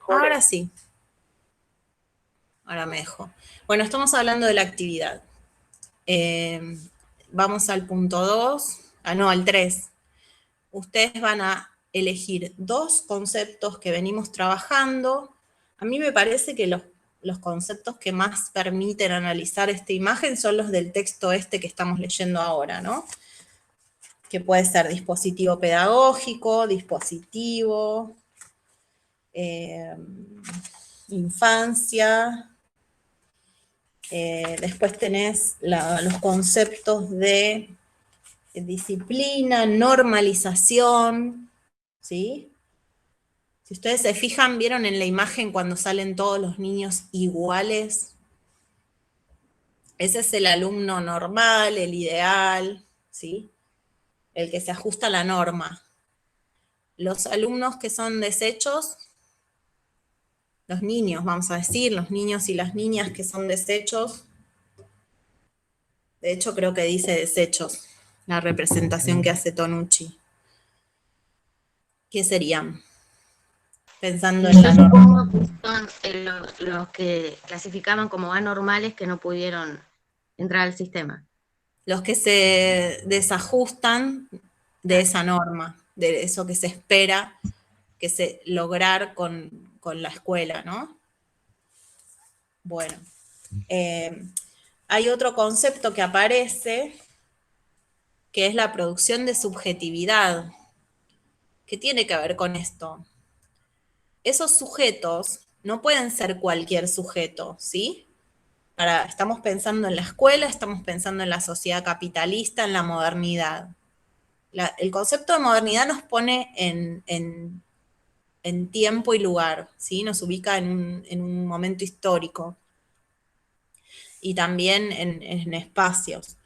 Ahora sí. Ahora me dejo. Bueno, estamos hablando de la actividad. Vamos al punto 2, al 3. Ustedes van a elegir 2 conceptos que venimos trabajando. A mí me parece que los conceptos que más permiten analizar esta imagen son los del texto que estamos leyendo ahora, ¿no? Que puede ser dispositivo pedagógico, dispositivo, infancia. Después tenés los conceptos de disciplina, normalización, ¿sí? Si ustedes se fijan, ¿vieron en la imagen cuando salen todos los niños iguales? Ese es el alumno normal, el ideal, ¿sí? El que se ajusta a la norma. Los alumnos que son desechos, los niños, vamos a decir, los niños y las niñas que son desechos, de hecho creo que dice desechos, la representación que hace Tonucci. ¿Qué serían? Pensando en la Yo norma. supongo que son los que clasificaban como anormales que no pudieron entrar al sistema. Los que se desajustan de esa norma, de eso que se espera que se lograr con la escuela, ¿no? Bueno, hay otro concepto que aparece, que es la producción de subjetividad. ¿Qué tiene que ver con esto? Esos sujetos no pueden ser cualquier sujeto, ¿sí? Estamos pensando en la escuela, estamos pensando en la sociedad capitalista, en la modernidad. El concepto de modernidad nos pone en tiempo y lugar, ¿sí? Nos ubica en un momento histórico y también en espacios.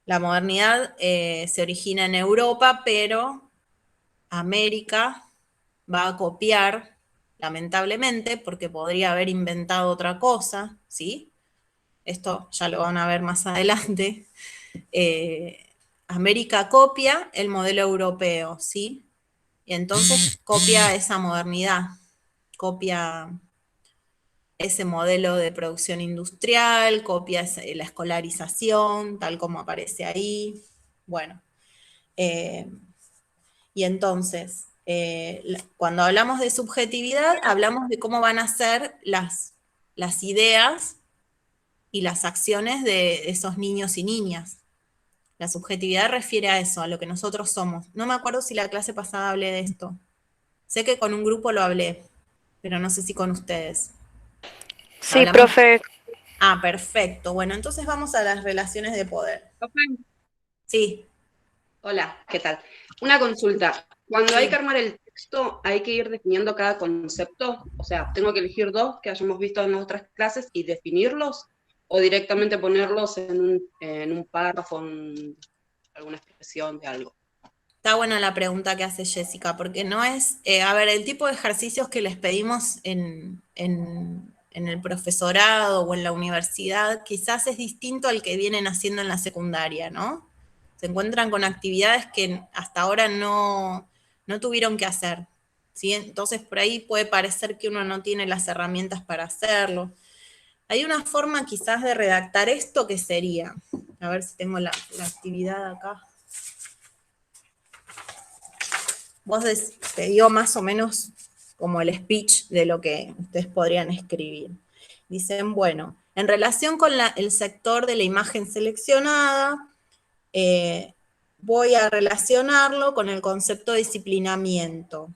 La modernidad se origina en Europa, pero América va a copiar, lamentablemente, porque podría haber inventado otra cosa, ¿sí? Esto ya lo van a ver más adelante. América copia el modelo europeo, ¿sí? Y entonces copia esa modernidad, copia ese modelo de producción industrial, copia la escolarización, tal como aparece ahí. Bueno, y entonces, cuando hablamos de subjetividad, hablamos de cómo van a ser las ideas y las acciones de esos niños y niñas. La subjetividad refiere a eso, a lo que nosotros somos. No me acuerdo si la clase pasada hablé de esto. Sé que con un grupo lo hablé, pero no sé si con ustedes. Sí, Hablamos. profe. Ah, perfecto. Bueno, entonces vamos a las relaciones de poder. Sí. Hola, ¿qué tal? Una consulta. Cuando hay que armar el texto, ¿hay que ir definiendo cada concepto? O sea, ¿tengo que elegir 2 que hayamos visto en las otras clases y definirlos? ¿O directamente ponerlos en un párrafo, en alguna expresión de algo? Está buena la pregunta que hace Jessica, porque no es, a ver, el tipo de ejercicios que les pedimos en el profesorado o en la universidad quizás es distinto al que vienen haciendo en la secundaria, ¿no? Se encuentran con actividades que hasta ahora no tuvieron que hacer, ¿sí? Entonces por ahí puede parecer que uno no tiene las herramientas para hacerlo. Hay una forma quizás de redactar esto que sería, a ver si tengo la actividad acá. Vos te digo más o menos como el speech de lo que ustedes podrían escribir. Dicen, bueno, en relación con el sector de la imagen seleccionada, voy a relacionarlo con el concepto de disciplinamiento.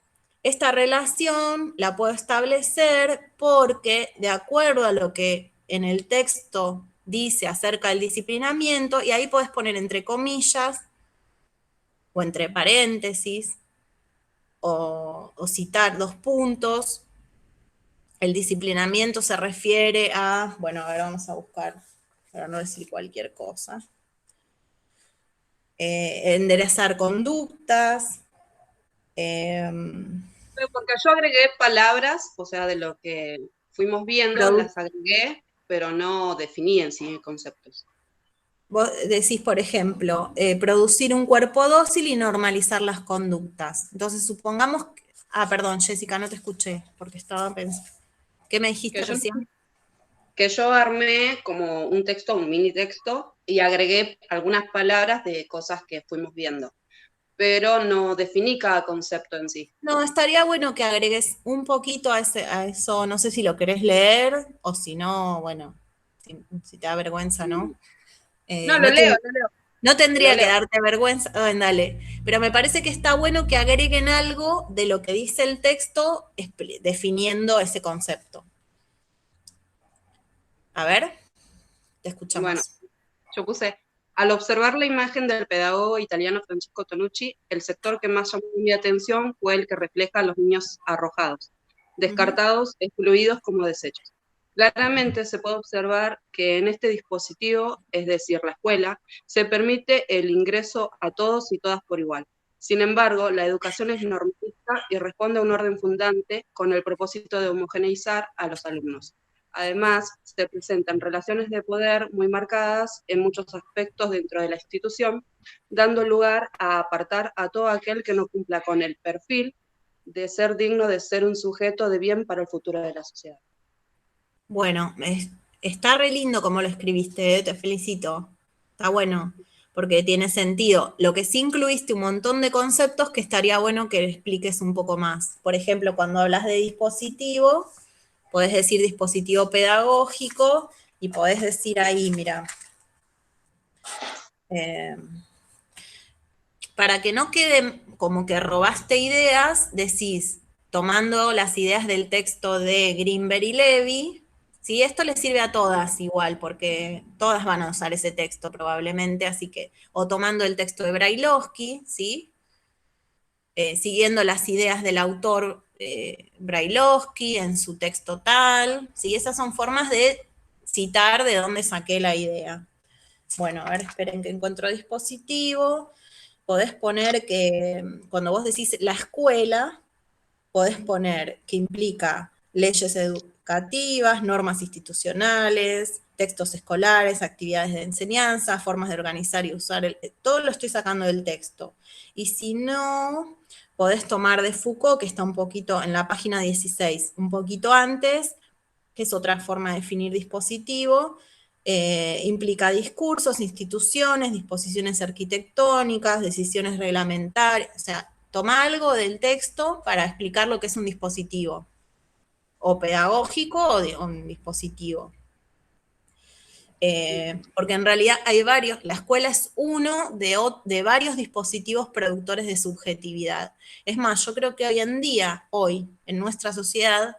Esta relación la puedo establecer porque, de acuerdo a lo que en el texto dice acerca del disciplinamiento, y ahí podés poner entre comillas o entre paréntesis, o citar 2 puntos. El disciplinamiento se refiere a, bueno, a ver, vamos a buscar, para no decir cualquier cosa. Enderezar conductas. Porque yo agregué palabras, o sea, de lo que fuimos viendo, las agregué, pero no definí en sí conceptos. Vos decís, por ejemplo, producir un cuerpo dócil y normalizar las conductas. Entonces, supongamos Ah, perdón, Jessica, no te escuché, porque estaba pensando. ¿Qué me dijiste recién? Que yo armé como un texto, un mini texto, y agregué algunas palabras de cosas que fuimos viendo, pero no definí cada concepto en sí. No, estaría bueno que agregues un poquito a eso, no sé si lo querés leer, o si no, bueno, si te da vergüenza, ¿no? No, No no lo tendría que leo. darte vergüenza, dale, pero me parece que está bueno que agreguen algo de lo que dice el texto definiendo ese concepto. A ver, te Bueno, escuchamos. yo puse, al observar la imagen del pedagogo italiano Francesco Tonucci, el sector que más llamó mi atención fue el que refleja a los niños arrojados, descartados, excluidos como desechos. Claramente se puede observar que en este dispositivo, es decir, la escuela, se permite el ingreso a todos y todas por igual. Sin embargo, la educación es normativa y responde a un orden fundante con el propósito de homogeneizar a los alumnos. Además, se presentan relaciones de poder muy marcadas en muchos aspectos dentro de la institución, dando lugar a apartar a todo aquel que no cumpla con el perfil de ser digno de ser un sujeto de bien para el futuro de la sociedad. Bueno, está re lindo como lo escribiste, te felicito. Está bueno, porque tiene sentido. Lo que sí incluiste un montón de conceptos que estaría bueno que expliques un poco más. Por ejemplo, cuando hablas de dispositivo, podés decir dispositivo pedagógico y podés decir ahí, mira, eh, para que no quede como que robaste ideas, decís, tomando las ideas del texto de Greenberg y Levy, ¿sí? Esto les sirve a todas igual, porque todas van a usar ese texto probablemente, así que, o tomando el texto de Brailovsky, ¿sí? Siguiendo las ideas del autor Brailovsky en su texto tal, ¿sí? Esas son formas de citar de dónde saqué la idea. Bueno, a ver, esperen que encuentro dispositivo. Podés poner que, cuando vos decís la escuela, podés poner que implica leyes educativas, normas institucionales, textos escolares, actividades de enseñanza, formas de organizar y usar, todo lo estoy sacando del texto. Y si no, podés tomar de Foucault, que está un poquito en la página 16, un poquito antes, que es otra forma de definir dispositivo, implica discursos, instituciones, disposiciones arquitectónicas, decisiones reglamentarias, o sea, toma algo del texto para explicar lo que es un dispositivo, o pedagógico o un dispositivo. Porque en realidad hay varios, la escuela es uno de varios dispositivos productores de subjetividad. Es más, yo creo que hoy en día, hoy, en nuestra sociedad,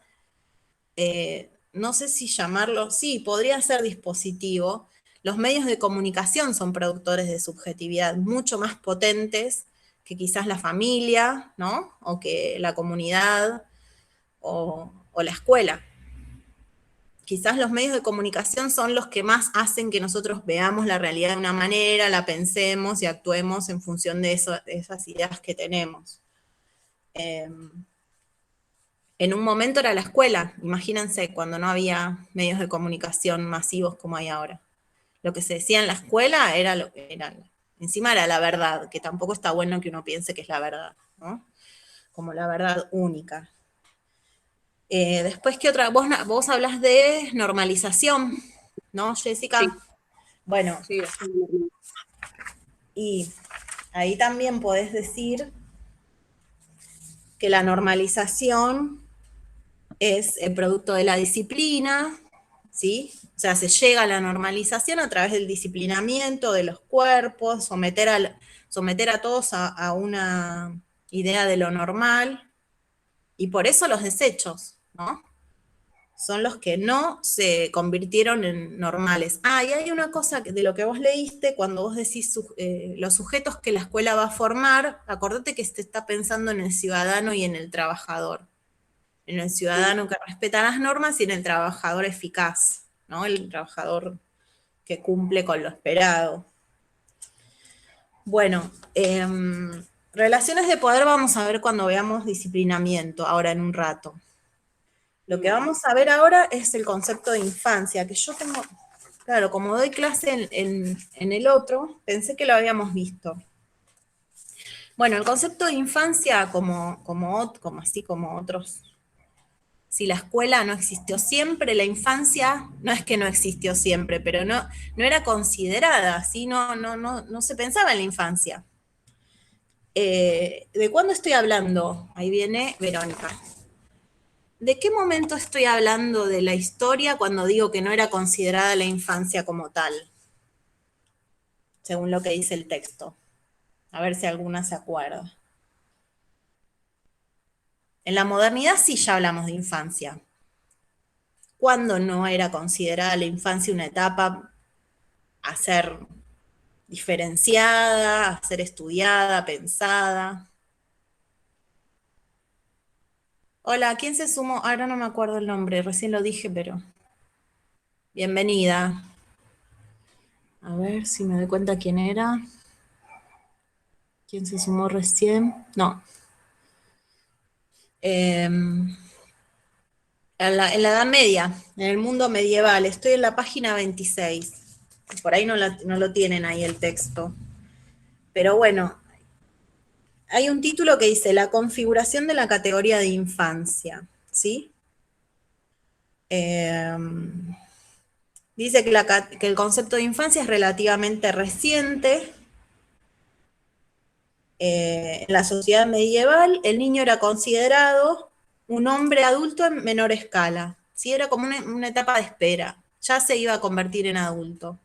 no sé si llamarlo, sí, podría ser dispositivo. Los medios de comunicación son productores de subjetividad mucho más potentes que quizás la familia, ¿no? O que la comunidad o la escuela. Quizás los medios de comunicación son los que más hacen que nosotros veamos la realidad de una manera, la pensemos y actuemos en función de esas ideas que tenemos. En un momento era la escuela, imagínense, cuando no había medios de comunicación masivos como hay ahora. Lo que se decía en la escuela era lo que era, encima era la verdad, que tampoco está bueno que uno piense que es la verdad, ¿no? Como la verdad única. Después, ¿qué otra? Vos hablas de normalización, ¿no, Jessica? Sí, Bueno, sí, es normal. y ahí también podés decir que la normalización es el producto de la disciplina, ¿sí? O sea, se llega a la normalización a través del disciplinamiento de los cuerpos, someter a todos a una idea de lo normal, y por eso los desechos, ¿no? Son los que no se convirtieron en normales. Ah, y hay una cosa de lo que vos leíste, cuando vos decís los sujetos que la escuela va a formar, acordate que se está pensando en el ciudadano y en el trabajador. En el ciudadano que respeta las normas y en el trabajador eficaz, ¿no? El trabajador que cumple con lo esperado. Bueno, relaciones de poder vamos a ver cuando veamos disciplinamiento, ahora en un rato. Lo que vamos a ver ahora es el concepto de infancia, que yo tengo, claro, como doy clase en el otro, pensé que lo habíamos visto. Bueno, el concepto de infancia, como otros, si la escuela no existió siempre, la infancia no es que no existió siempre, pero no era considerada, ¿sí? No se pensaba en la infancia. ¿De cuándo estoy hablando? Ahí viene Verónica. ¿De qué momento estoy hablando de la historia cuando digo que no era considerada la infancia como tal? Según lo que dice el texto. A ver si alguna se acuerda. En la modernidad sí ya hablamos de infancia. ¿Cuándo no era considerada la infancia una etapa a ser diferenciada, a ser estudiada, pensada? Hola, ¿quién se sumó? Ahora no me acuerdo el nombre, recién lo dije, pero... Bienvenida. A ver si me doy cuenta quién era. ¿Quién se sumó recién? No. En la Edad Media, en el mundo medieval. Estoy en la página 26. Por ahí no lo tienen ahí el texto. Pero bueno, hay un título que dice La configuración de la categoría de infancia. ¿Sí? Dice que el concepto de infancia es relativamente reciente. En la sociedad medieval, el niño era considerado un hombre adulto en menor escala. ¿Sí? Era como una etapa de espera. Ya se iba a convertir en adulto.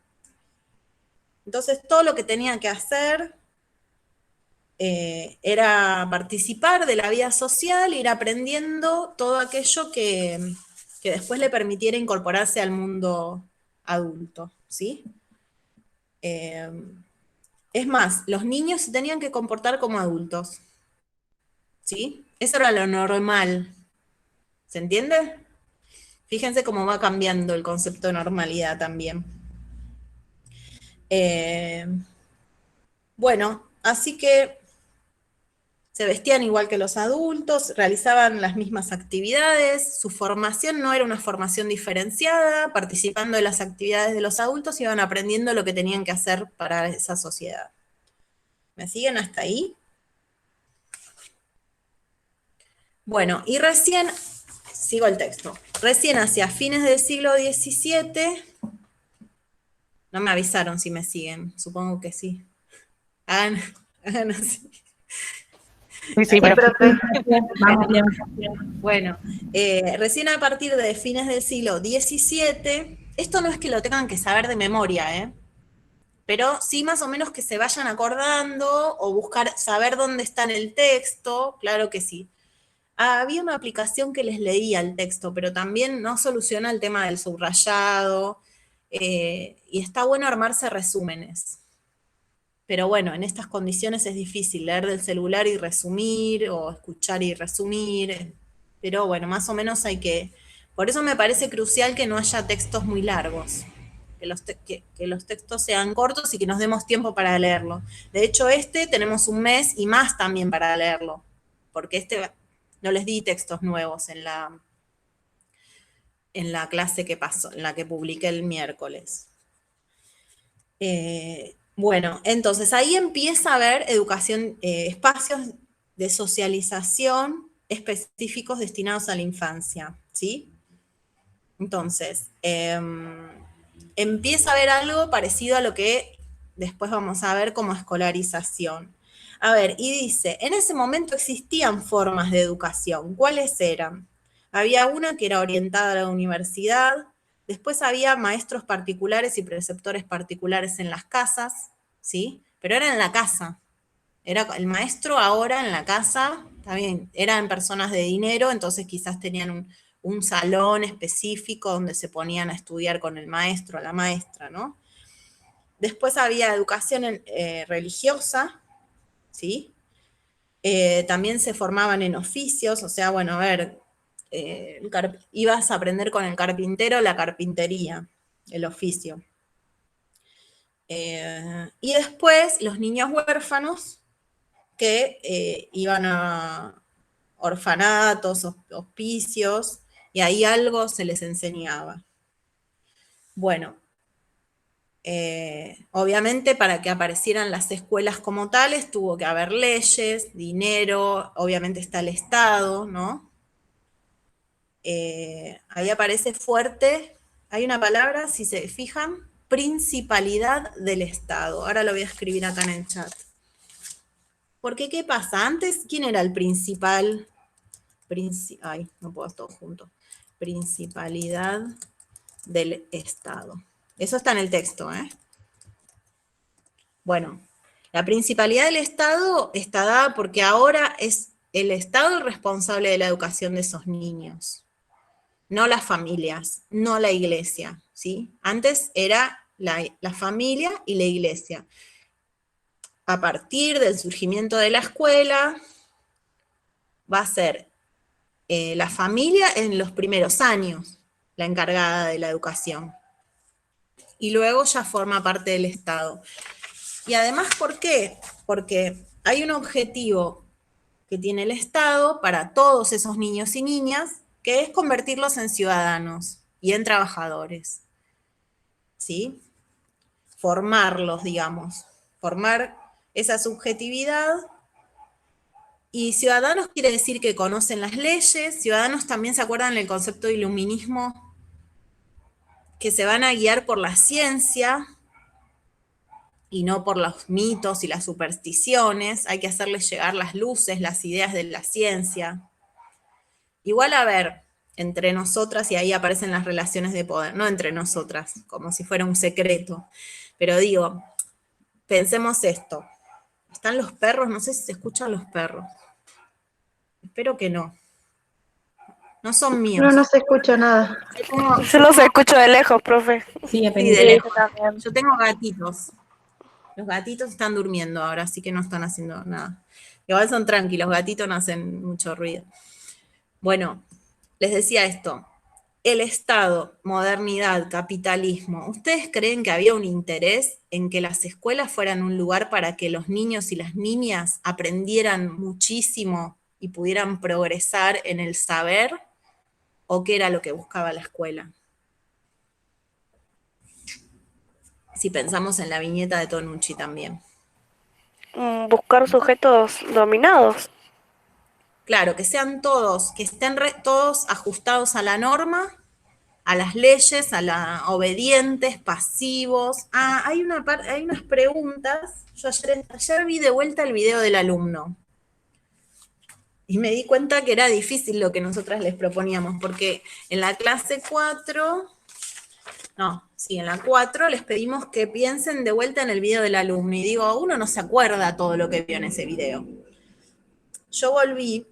Entonces, todo lo que tenía que hacer era participar de la vida social, ir aprendiendo todo aquello que después le permitiera incorporarse al mundo adulto, ¿sí? Es más, los niños se tenían que comportar como adultos, ¿sí? Eso era lo normal, ¿se entiende? Fíjense cómo va cambiando el concepto de normalidad también. Bueno, así que se vestían igual que los adultos, realizaban las mismas actividades, su formación no era una formación diferenciada, participando de las actividades de los adultos, iban aprendiendo lo que tenían que hacer para esa sociedad. ¿Me siguen hasta ahí? Bueno, y recién, sigo el texto, recién hacia fines del siglo XVII, no me avisaron si me siguen, supongo que sí. Hagan así. Sí, pero vamos bien. Bueno, recién a partir de fines del siglo XVII, esto no es que lo tengan que saber de memoria, pero sí más o menos que se vayan acordando o buscar, saber dónde está en el texto, claro que sí. Había una aplicación que les leía el texto, pero también no soluciona el tema del subrayado, y está bueno armarse resúmenes. Pero bueno, en estas condiciones es difícil leer del celular y resumir, o escuchar y resumir, pero bueno, más o menos hay que... Por eso me parece crucial que no haya textos muy largos, que los textos sean cortos y que nos demos tiempo para leerlo. De hecho, tenemos un mes y más también para leerlo, porque no les di textos nuevos en la clase que pasó, en la que publiqué el miércoles. Bueno, entonces ahí empieza a haber educación, espacios de socialización específicos destinados a la infancia, ¿sí? Entonces, empieza a haber algo parecido a lo que después vamos a ver como escolarización. A ver, y dice, en ese momento existían formas de educación. ¿Cuáles eran? Había una que era orientada a la universidad, después había maestros particulares y preceptores particulares en las casas, ¿sí? Pero era en la casa. Era el maestro ahora en la casa, también eran personas de dinero, entonces quizás tenían un salón específico donde se ponían a estudiar con el maestro, la maestra, ¿no? Después había educación religiosa, ¿sí? También se formaban en oficios, o sea, bueno, a ver, ibas a aprender con el carpintero la carpintería, el oficio. Y después los niños huérfanos que iban a orfanatos, hospicios, y ahí algo se les enseñaba. Bueno, Obviamente para que aparecieran las escuelas como tales tuvo que haber leyes, dinero, obviamente está el Estado, ¿no? Ahí aparece fuerte, hay una palabra, si se fijan, principalidad del Estado. Ahora lo voy a escribir acá en el chat. Porque, ¿qué pasa? Antes, ¿quién era el principal? Ay, no puedo todo junto. Principalidad del Estado. Eso está en el texto, ¿eh? Bueno, la principalidad del Estado está dada porque ahora es el Estado el responsable de la educación de esos niños, no las familias, no la iglesia, ¿sí? Antes era la familia y la iglesia. A partir del surgimiento de la escuela, va a ser la familia en los primeros años la encargada de la educación. Y luego ya forma parte del Estado. Y además, ¿por qué? Porque hay un objetivo que tiene el Estado para todos esos niños y niñas, que es convertirlos en ciudadanos y en trabajadores. ¿Sí? Formarlos, digamos. Formar esa subjetividad. Y ciudadanos quiere decir que conocen las leyes. Ciudadanos también se acuerdan del concepto de iluminismo, que se van a guiar por la ciencia y no por los mitos y las supersticiones. Hay que hacerles llegar las luces, las ideas de la ciencia. Igual, a ver, entre nosotras, y ahí aparecen las relaciones de poder, no entre nosotras, como si fuera un secreto, pero digo, pensemos esto. Están los perros, no sé si se escuchan los perros. Espero que no. No son míos. No se escucha nada. Solo se escucha de lejos, profe. Sí, Sí, apenas. de lejos. Yo también. Yo tengo gatitos. Los gatitos están durmiendo ahora, así que no están haciendo nada. Igual son tranquilos, los gatitos no hacen mucho ruido. Bueno, les decía esto. El Estado, modernidad, capitalismo. ¿Ustedes creen que había un interés en que las escuelas fueran un lugar para que los niños y las niñas aprendieran muchísimo y pudieran progresar en el saber? ¿O qué era lo que buscaba la escuela? Si pensamos en la viñeta de Tonucci también. Buscar sujetos dominados. Claro, que sean todos, que estén todos ajustados a la norma, a las leyes, obedientes, pasivos. Hay unas preguntas. Yo ayer vi de vuelta el video del alumno. Y me di cuenta que era difícil lo que nosotras les proponíamos, porque en la clase 4, en la 4 les pedimos que piensen de vuelta en el video del alumno. Y digo, uno no se acuerda todo lo que vio en ese video. Yo volví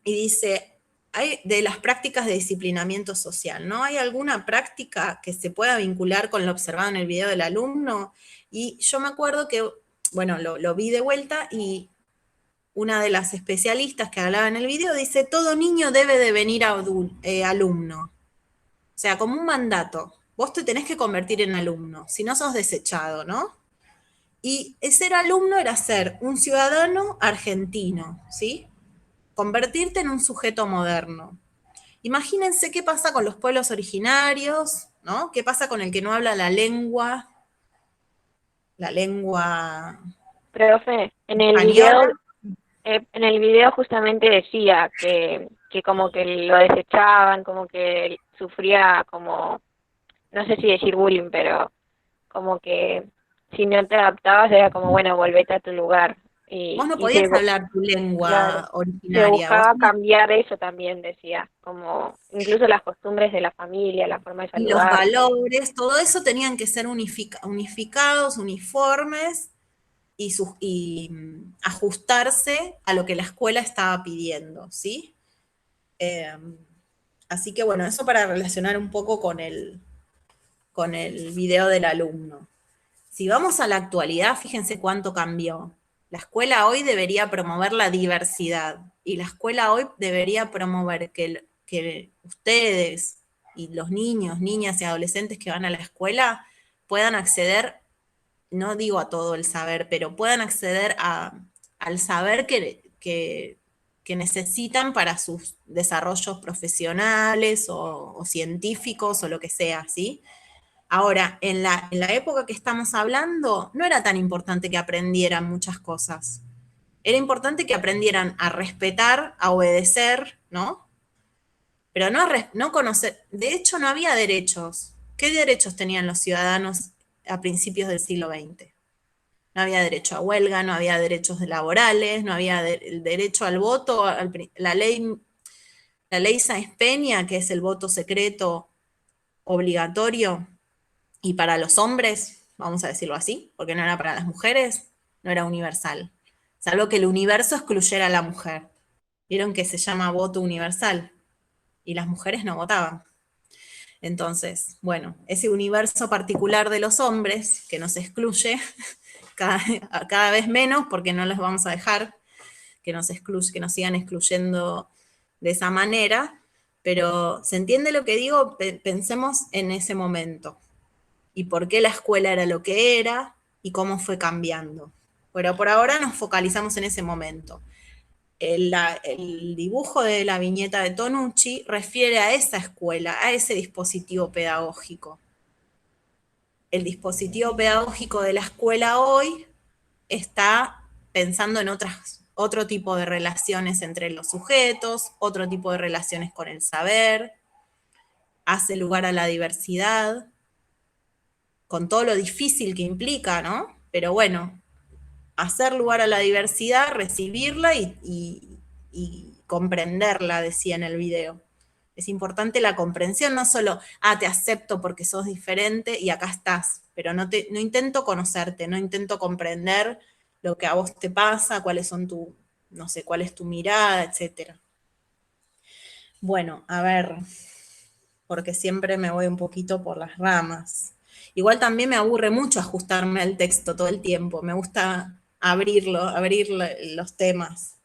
y dice, hay de las prácticas de disciplinamiento social, ¿no? ¿Hay alguna práctica que se pueda vincular con lo observado en el video del alumno? Y yo me acuerdo que, bueno, lo vi de vuelta y una de las especialistas que hablaba en el video dice, todo niño debe de venir alumno. O sea, como un mandato. Vos te tenés que convertir en alumno, si no sos desechado, ¿no? Y ser alumno era ser un ciudadano argentino, ¿sí? Convertirte en un sujeto moderno. Imagínense qué pasa con los pueblos originarios, ¿no? ¿Qué pasa con el que no habla la lengua? Profe, en el video justamente decía que como que lo desechaban, como que sufría como, no sé si decir bullying, pero como que si no te adaptabas era como, bueno, volvete a tu lugar. Vos no podías hablar tu lengua originaria. Se buscaba cambiar eso también, decía, como incluso las costumbres de la familia, la forma de saludar. Y los valores, todo eso tenían que ser unificados, uniformes, y ajustarse a lo que la escuela estaba pidiendo, ¿sí? Así que bueno, eso para relacionar un poco con el video del alumno. Si vamos a la actualidad, fíjense cuánto cambió. La escuela hoy debería promover la diversidad, y la escuela hoy debería promover que ustedes y los niños, niñas y adolescentes que van a la escuela puedan acceder, no digo a todo el saber, pero puedan acceder al saber que necesitan para sus desarrollos profesionales o científicos o lo que sea, ¿sí? Ahora, en la época que estamos hablando, no era tan importante que aprendieran muchas cosas. Era importante que aprendieran a respetar, a obedecer, ¿no? Pero no conocer. De hecho, no había derechos. ¿Qué derechos tenían los ciudadanos a principios del siglo XX? No había derecho a huelga, no había derechos laborales, no había el derecho al voto, la ley Sáenz Peña, que es el voto secreto obligatorio, y para los hombres, vamos a decirlo así, porque no era para las mujeres, no era universal. Salvo que el universo excluyera a la mujer. Vieron que se llama voto universal, y las mujeres no votaban. Entonces, bueno, ese universo particular de los hombres, que nos excluye, cada vez menos, porque no los vamos a dejar que nos sigan excluyendo de esa manera, pero ¿se entiende lo que digo? Pensemos en ese momento, y por qué la escuela era lo que era, y cómo fue cambiando. Pero por ahora nos focalizamos en ese momento. El dibujo de la viñeta de Tonucci refiere a esa escuela, a ese dispositivo pedagógico. El dispositivo pedagógico de la escuela hoy está pensando en otro tipo de relaciones entre los sujetos, otro tipo de relaciones con el saber, hace lugar a la diversidad, con todo lo difícil que implica, ¿no? Pero bueno, hacer lugar a la diversidad, recibirla y comprenderla, decía en el video. Es importante la comprensión, no solo, te acepto porque sos diferente y acá estás, pero no intento conocerte, no intento comprender lo que a vos te pasa, cuáles son no sé, cuál es tu mirada, etc. Bueno, a ver, porque siempre me voy un poquito por las ramas. Igual también me aburre mucho ajustarme al texto todo el tiempo, me gusta abrir los temas.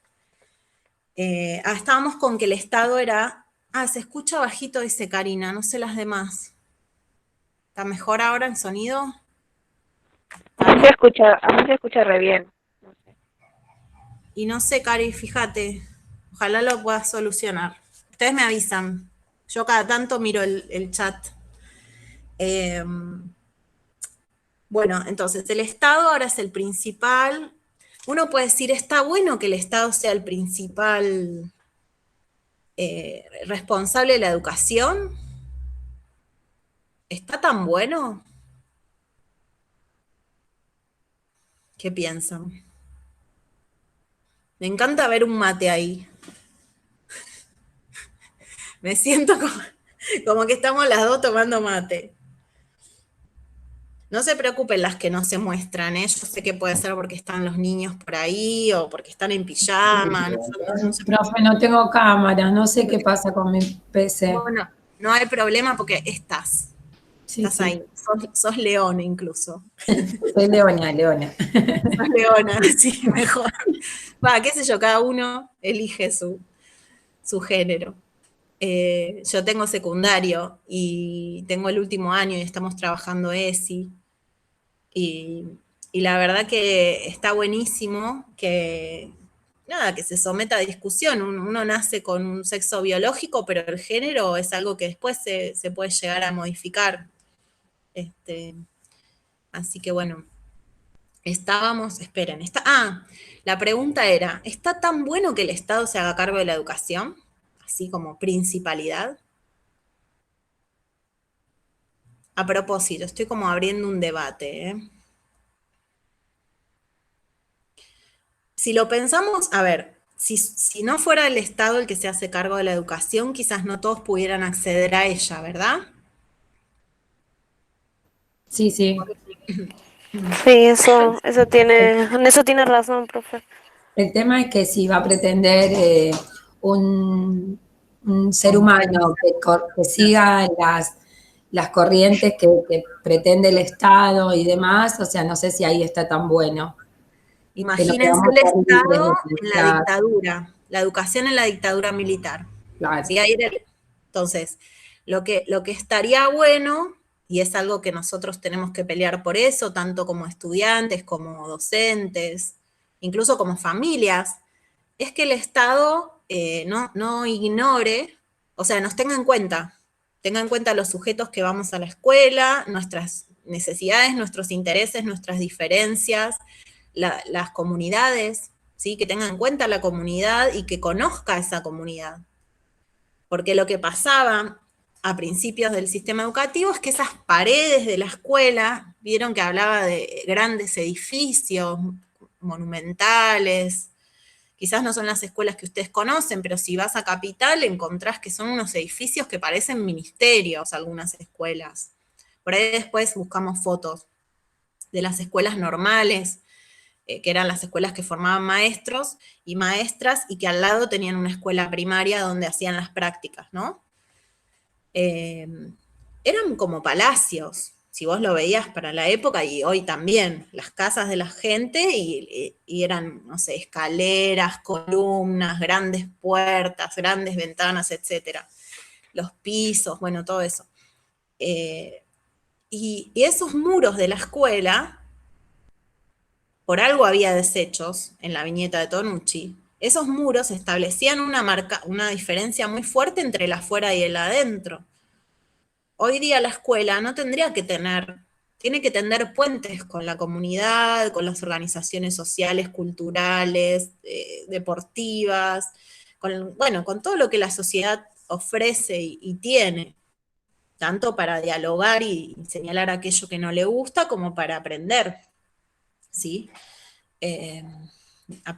Estábamos con que el Estado era... se escucha bajito, dice Karina, no sé las demás. ¿Está mejor ahora el sonido? A mí se escucha re bien. Y no sé, Cari, fíjate, ojalá lo puedas solucionar. Ustedes me avisan, yo cada tanto miro el chat. Bueno, entonces el Estado ahora es el principal. Uno puede decir, está bueno que el Estado sea el principal responsable de la educación. ¿Está tan bueno? ¿Qué piensan? Me encanta ver un mate ahí. Me siento como que estamos las dos tomando mate. No se preocupen las que no se muestran, ¿eh? Yo sé que puede ser porque están los niños por ahí o porque están en pijama. Profe, no tengo cámara, no sé qué pasa con mi PC. Bueno, no hay problema porque estás ahí. Sos leona incluso. Soy Leona. Sos leona, sí, mejor. Qué sé yo, cada uno elige su género. Yo tengo secundario y tengo el último año y estamos trabajando ESI. Y la verdad que está buenísimo que se someta a discusión. Uno nace con un sexo biológico, pero el género es algo que después se puede llegar a modificar. Así que bueno, esperen. La pregunta era, ¿está tan bueno que el Estado se haga cargo de la educación? Así como principalidad. A propósito, estoy como abriendo un debate, ¿eh? Si lo pensamos, a ver, si no fuera el Estado el que se hace cargo de la educación, quizás no todos pudieran acceder a ella, ¿verdad? Sí. Sí, en eso tiene razón, profe. El tema es que si va a pretender un ser humano que siga las corrientes que pretende el Estado y demás, o sea, no sé si ahí está tan bueno. Imagínense el Estado en la dictadura, la educación en la dictadura militar. Claro. ¿Sí? Entonces, lo que estaría bueno, y es algo que nosotros tenemos que pelear por eso, tanto como estudiantes, como docentes, incluso como familias, es que el Estado no ignore, o sea, nos tenga en cuenta. tenga en cuenta los sujetos que vamos a la escuela, nuestras necesidades, nuestros intereses, nuestras diferencias, las comunidades, ¿sí? Que tenga en cuenta la comunidad y que conozca esa comunidad. Porque lo que pasaba a principios del sistema educativo es que esas paredes de la escuela, vieron que hablaba de grandes edificios monumentales, quizás no son las escuelas que ustedes conocen, pero si vas a Capital encontrás que son unos edificios que parecen ministerios, algunas escuelas. Por ahí después buscamos fotos de las escuelas normales, que eran las escuelas que formaban maestros y maestras, y que al lado tenían una escuela primaria donde hacían las prácticas, ¿no? Eran como palacios, si vos lo veías para la época, y hoy también, las casas de la gente, y eran, no sé, escaleras, columnas, grandes puertas, grandes ventanas, etc. Los pisos, bueno, todo eso. Y esos muros de la escuela, por algo había desechos en la viñeta de Tonucci, esos muros establecían una diferencia muy fuerte entre el afuera y el adentro. Hoy día la escuela no tendría que tiene que tender puentes con la comunidad, con las organizaciones sociales, culturales, deportivas, con todo lo que la sociedad ofrece y tiene, tanto para dialogar y señalar aquello que no le gusta, como para aprender, ¿sí? A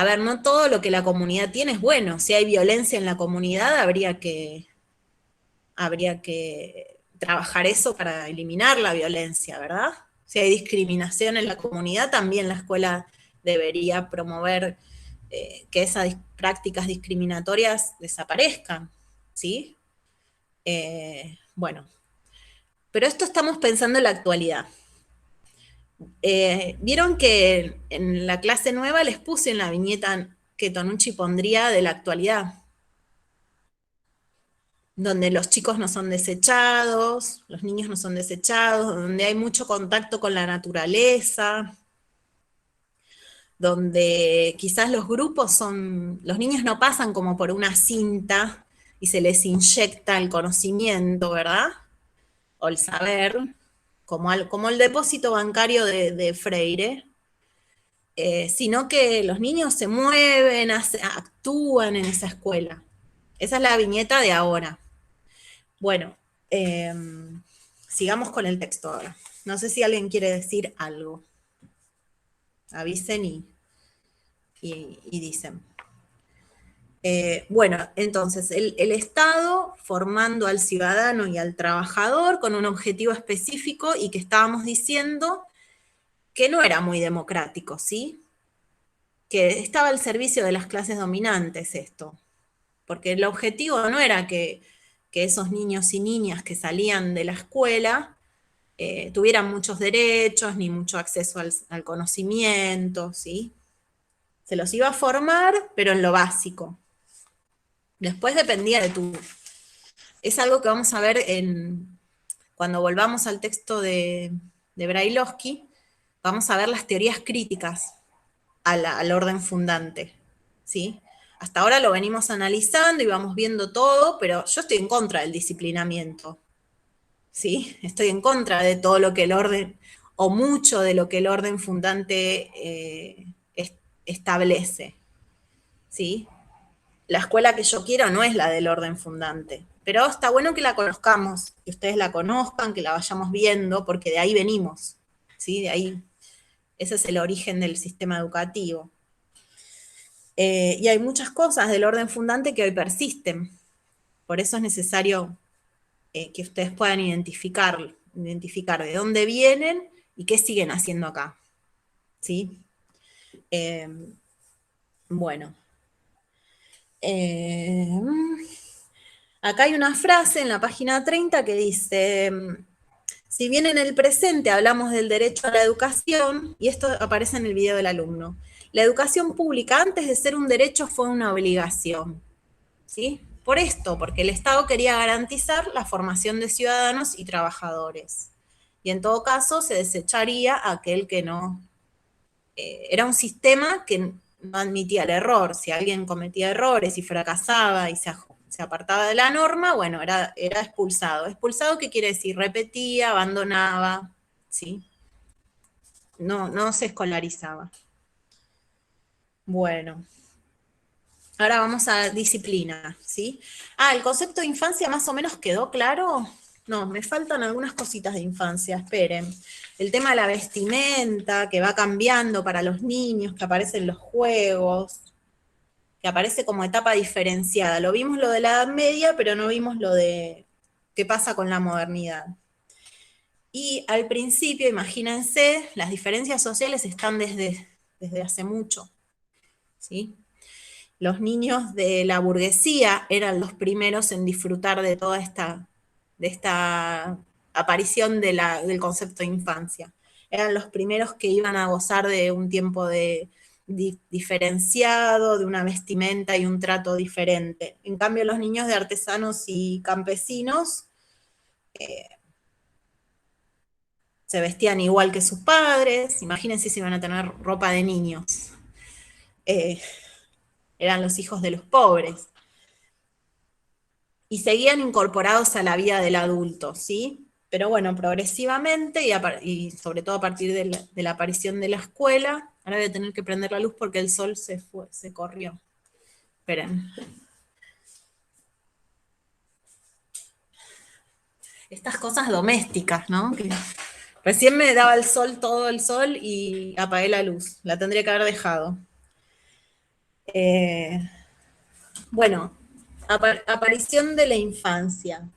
ver, no todo lo que la comunidad tiene es bueno. Si hay violencia en la comunidad, habría que trabajar eso para eliminar la violencia, ¿verdad? Si hay discriminación en la comunidad, también la escuela debería promover que esas prácticas discriminatorias desaparezcan, ¿sí? Bueno, pero esto estamos pensando en la actualidad. Vieron que en la clase nueva les puse en la viñeta que Tonucci pondría de la actualidad, donde los chicos no son desechados, los niños no son desechados, donde hay mucho contacto con la naturaleza, donde quizás los niños no pasan como por una cinta y se les inyecta el conocimiento, ¿verdad? O el saber, como el depósito bancario de Freire, sino que los niños se mueven, actúan en esa escuela. Esa es la viñeta de ahora. Bueno, sigamos con el texto ahora. No sé si alguien quiere decir algo. Avisen y dicen. Bueno, entonces, el Estado formando al ciudadano y al trabajador con un objetivo específico, y que estábamos diciendo que no era muy democrático, ¿sí? Que estaba al servicio de las clases dominantes esto. Porque el objetivo no era que esos niños y niñas que salían de la escuela tuvieran muchos derechos, ni mucho acceso al conocimiento, ¿sí? Se los iba a formar, pero en lo básico. Después dependía de tu... Es algo que vamos a ver cuando volvamos al texto de Brailovsky, vamos a ver las teorías críticas al orden fundante, ¿sí? Hasta ahora lo venimos analizando y vamos viendo todo, pero yo estoy en contra del disciplinamiento, ¿sí? Estoy en contra de todo lo que el orden, o mucho de lo que el orden fundante establece, ¿sí? La escuela que yo quiero no es la del orden fundante, pero está bueno que la conozcamos, que ustedes la conozcan, que la vayamos viendo, porque de ahí venimos, ¿sí? De ahí, ese es el origen del sistema educativo. Y hay muchas cosas del orden fundante que hoy persisten. Por eso es necesario que ustedes puedan identificar de dónde vienen y qué siguen haciendo acá, ¿sí? Bueno. Acá hay una frase en la página 30 que dice, si bien en el presente hablamos del derecho a la educación, y esto aparece en el video del alumno, la educación pública antes de ser un derecho fue una obligación, ¿sí? Por esto, porque el Estado quería garantizar la formación de ciudadanos y trabajadores. Y en todo caso se desecharía aquel que no... era un sistema que no admitía el error. Si alguien cometía errores y fracasaba y se se apartaba de la norma, bueno, era expulsado. ¿Expulsado qué quiere decir? Repetía, abandonaba, ¿sí? No se escolarizaba. Bueno, ahora vamos a disciplina, ¿sí? El concepto de infancia más o menos quedó claro. No, me faltan algunas cositas de infancia, esperen. El tema de la vestimenta, que va cambiando para los niños, que aparecen los juegos, que aparece como etapa diferenciada. Lo vimos lo de la Edad Media, pero no vimos lo de qué pasa con la modernidad. Y al principio, imagínense, las diferencias sociales están desde hace mucho, ¿sí? Los niños de la burguesía eran los primeros en disfrutar de toda esta aparición del concepto de infancia. Eran los primeros que iban a gozar de un tiempo diferenciado, de una vestimenta y un trato diferente. En cambio, los niños de artesanos y campesinos se vestían igual que sus padres. Imagínense si iban a tener ropa de niños. Eran los hijos de los pobres. Y seguían incorporados a la vida del adulto, ¿sí? Pero bueno, progresivamente, y sobre todo a partir de la aparición de la escuela, ahora voy a tener que prender la luz porque el sol se corrió. Esperen. Estas cosas domésticas, ¿no? Que recién me daba el sol, todo el sol, y apagué la luz. La tendría que haber dejado. Bueno, aparición de la infancia.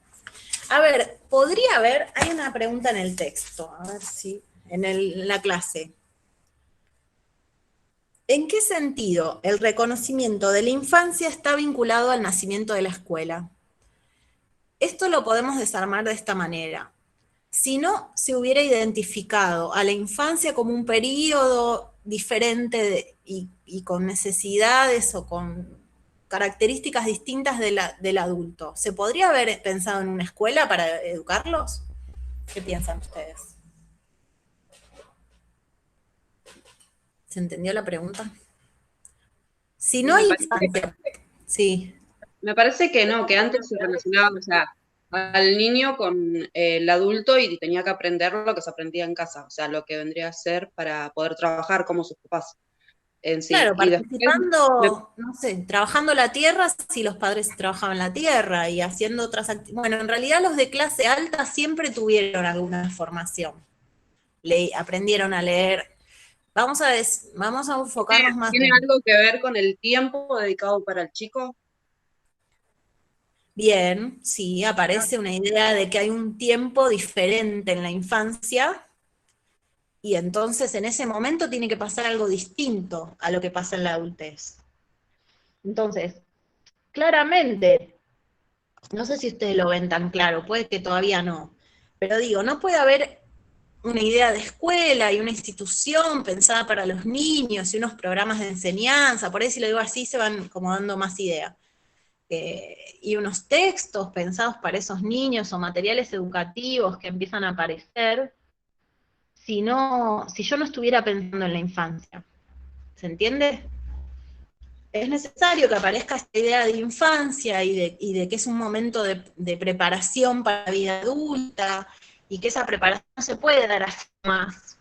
A ver, podría haber, hay una pregunta en el texto, a ver si, en la clase. ¿En qué sentido el reconocimiento de la infancia está vinculado al nacimiento de la escuela? Esto lo podemos desarmar de esta manera. Si no se hubiera identificado a la infancia como un periodo diferente y con necesidades o con características distintas del adulto, ¿se podría haber pensado en una escuela para educarlos? ¿Qué piensan ustedes? ¿Se entendió la pregunta? Si no hay... Sí. Me parece que no, que antes se relacionaba, o sea, al niño con el adulto y tenía que aprender lo que se aprendía en casa, o sea, lo que vendría a ser para poder trabajar como sus papás. En sí. Claro, Y participando, no sé, trabajando la tierra si los padres trabajaban la tierra y haciendo otras actividades. Bueno, en realidad los de clase alta siempre tuvieron alguna formación. Aprendieron a leer. Vamos a enfocarnos más. ¿Tiene algo que ver con el tiempo dedicado para el chico? Bien, sí, aparece una idea de que hay un tiempo diferente en la infancia y entonces en ese momento tiene que pasar algo distinto a lo que pasa en la adultez. Entonces, claramente, no sé si ustedes lo ven tan claro, puede que todavía no, pero digo, no puede haber una idea de escuela y una institución pensada para los niños y unos programas de enseñanza, por ahí si lo digo así se van como dando más ideas. Y unos textos pensados para esos niños o materiales educativos que empiezan a aparecer, si yo no estuviera pensando en la infancia. ¿Se entiende? Es necesario que aparezca esta idea de infancia y de que es un momento de preparación para la vida adulta, y que esa preparación no se puede dar así más.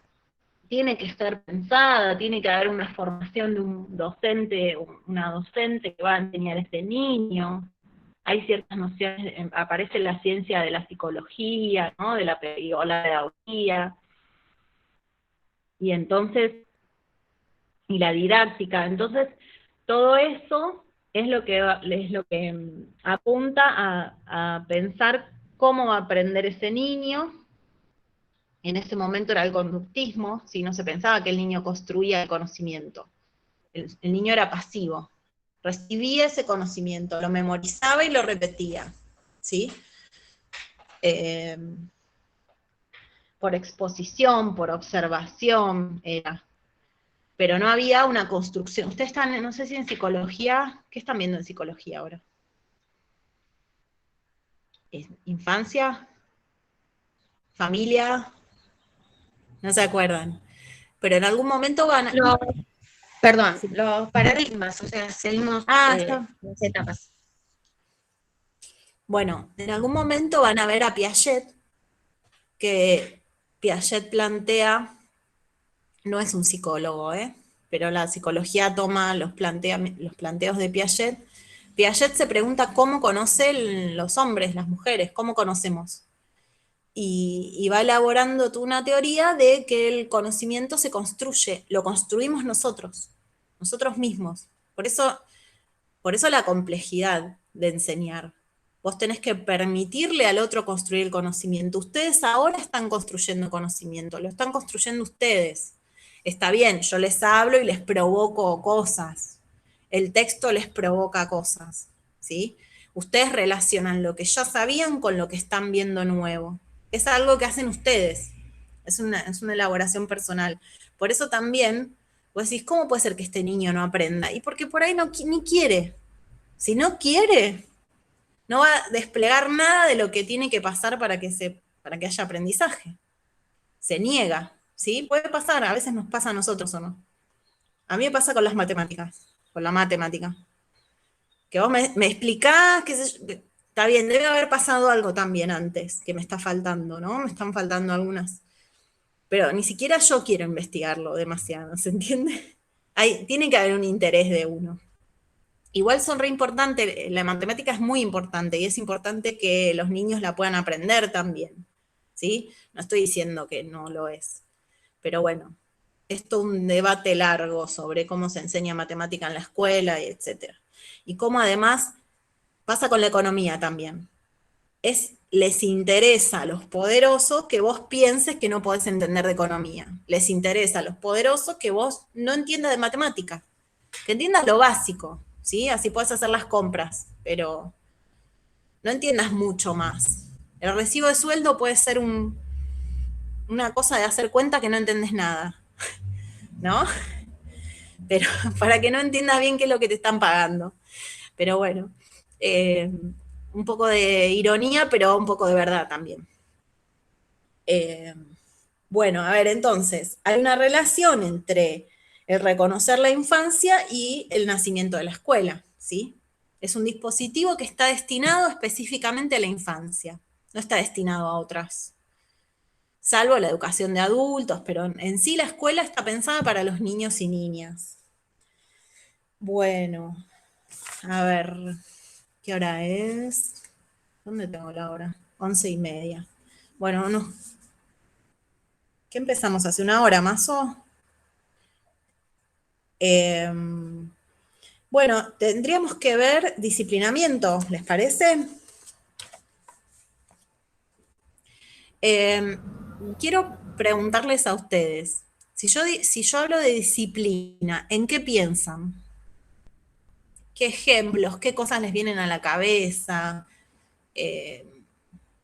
Tiene que estar pensada, tiene que haber una formación de un docente, una docente que va a enseñar a este niño. Hay ciertas nociones, aparece la ciencia de la psicología, ¿no? De la pedagogía, y entonces, y la didáctica. Entonces, todo eso es lo que apunta a pensar cómo va a aprender ese niño. En ese momento era el conductismo, si no se pensaba que el niño construía el conocimiento. El niño era pasivo, recibía ese conocimiento, lo memorizaba y lo repetía, ¿sí? Por exposición, por observación era. Pero no había una construcción. Ustedes están, no sé si en psicología, ¿qué están viendo en psicología ahora? ¿Infancia? ¿Familia? No se acuerdan. Pero en algún momento van a... Perdón, los paradigmas, o sea, seguimos las etapas. Bueno, en algún momento van a ver a Piaget, que Piaget plantea, no es un psicólogo, pero la psicología toma los planteos de Piaget. Piaget se pregunta cómo conocen los hombres, las mujeres, cómo conocemos. Y va elaborando toda una teoría de que el conocimiento se construye, lo construimos nosotros mismos. Por eso la complejidad de enseñar. Vos tenés que permitirle al otro construir el conocimiento. Ustedes ahora están construyendo conocimiento, lo están construyendo ustedes. Está bien, yo les hablo y les provoco cosas. El texto les provoca cosas, ¿sí? Ustedes relacionan lo que ya sabían con lo que están viendo nuevo. Es algo que hacen ustedes. Es una elaboración personal. Por eso también, vos decís, ¿cómo puede ser que este niño no aprenda? Y porque por ahí ni quiere. Si no quiere, no va a desplegar nada de lo que tiene que pasar para que haya aprendizaje. Se niega, ¿sí? Puede pasar, a veces nos pasa a nosotros o no. A mí me pasa con las matemáticas, con la matemática. Que vos me explicás, está bien, debe haber pasado algo también antes, que me está faltando, ¿no? Me están faltando algunas. Pero ni siquiera yo quiero investigarlo demasiado, ¿se entiende? Tiene que haber un interés de uno. Igual son re importantes, la matemática es muy importante y es importante que los niños la puedan aprender también, ¿sí? No estoy diciendo que no lo es, pero bueno, es todo un debate largo sobre cómo se enseña matemática en la escuela, y etcétera. Y cómo además pasa con la economía también. Les interesa a los poderosos que vos pienses que no podés entender de economía. Les interesa a los poderosos que vos no entiendas de matemática, que entiendas lo básico, ¿sí? Así puedes hacer las compras, pero no entiendas mucho más. El recibo de sueldo puede ser una cosa de hacer cuenta que no entendés nada, ¿no? Pero para que no entiendas bien qué es lo que te están pagando. Pero bueno, un poco de ironía, pero un poco de verdad también. Bueno, a ver, entonces, hay una relación entre el reconocer la infancia y el nacimiento de la escuela, ¿sí? Es un dispositivo que está destinado específicamente a la infancia, no está destinado a otras, salvo la educación de adultos, pero en sí la escuela está pensada para los niños y niñas. Bueno, a ver, ¿qué hora es? ¿Dónde tengo la hora? 11:30. Bueno, no. ¿Qué empezamos? ¿Hace una hora más o? Bueno, tendríamos que ver disciplinamiento, ¿les parece? Quiero preguntarles a ustedes, si yo hablo de disciplina, ¿en qué piensan? ¿Qué ejemplos, qué cosas les vienen a la cabeza?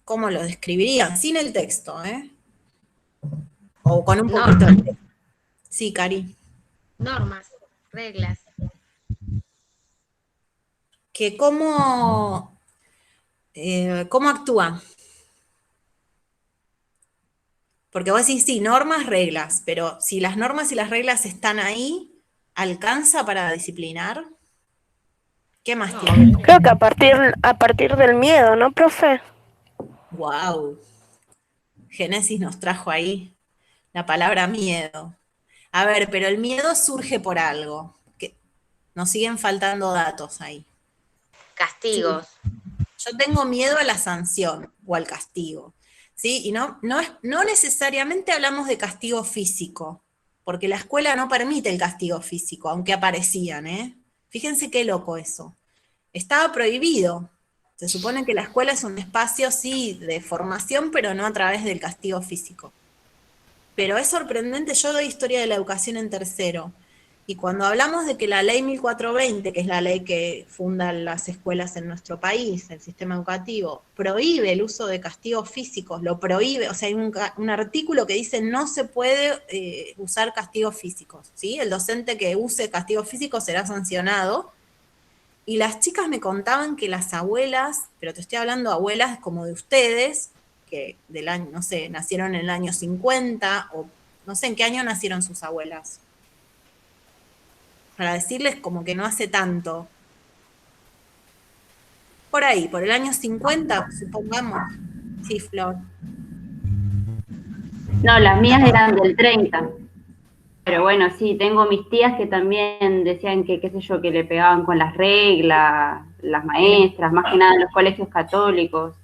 ¿Cómo lo describirían? Sin el texto, ¿eh? O con un poquito de texto. Sí, Cari. Normas, reglas. Que cómo actúan. Porque vos decís, sí, normas, reglas, pero si las normas y las reglas están ahí, ¿alcanza para disciplinar? ¿Qué más tiene? Creo que a partir del miedo, ¿no, profe? Wow. Génesis nos trajo ahí la palabra miedo. A ver, pero el miedo surge por algo. Que nos siguen faltando datos ahí. Castigos. Sí. Yo tengo miedo a la sanción o al castigo. ¿Sí? Y no necesariamente hablamos de castigo físico, porque la escuela no permite el castigo físico, aunque aparecían, ¿eh? Fíjense qué loco eso. Estaba prohibido. Se supone que la escuela es un espacio, sí, de formación, pero no a través del castigo físico. Pero es sorprendente, yo doy historia de la educación en tercero, y cuando hablamos de que la ley 1420, que es la ley que funda las escuelas en nuestro país, el sistema educativo, prohíbe el uso de castigos físicos, lo prohíbe, o sea, hay un artículo que dice no se puede usar castigos físicos, ¿sí? El docente que use castigos físicos será sancionado. Y las chicas me contaban que las abuelas, pero te estoy hablando de abuelas como de ustedes, que del año, no sé, nacieron en el año 50, o no sé en qué año nacieron sus abuelas. Para decirles como que no hace tanto. Por ahí, por el año 50, supongamos. Sí, Flor. No, las mías eran del 30. Pero bueno, sí, tengo mis tías que también decían que, qué sé yo, que le pegaban con las reglas, las maestras, más que nada en los colegios católicos.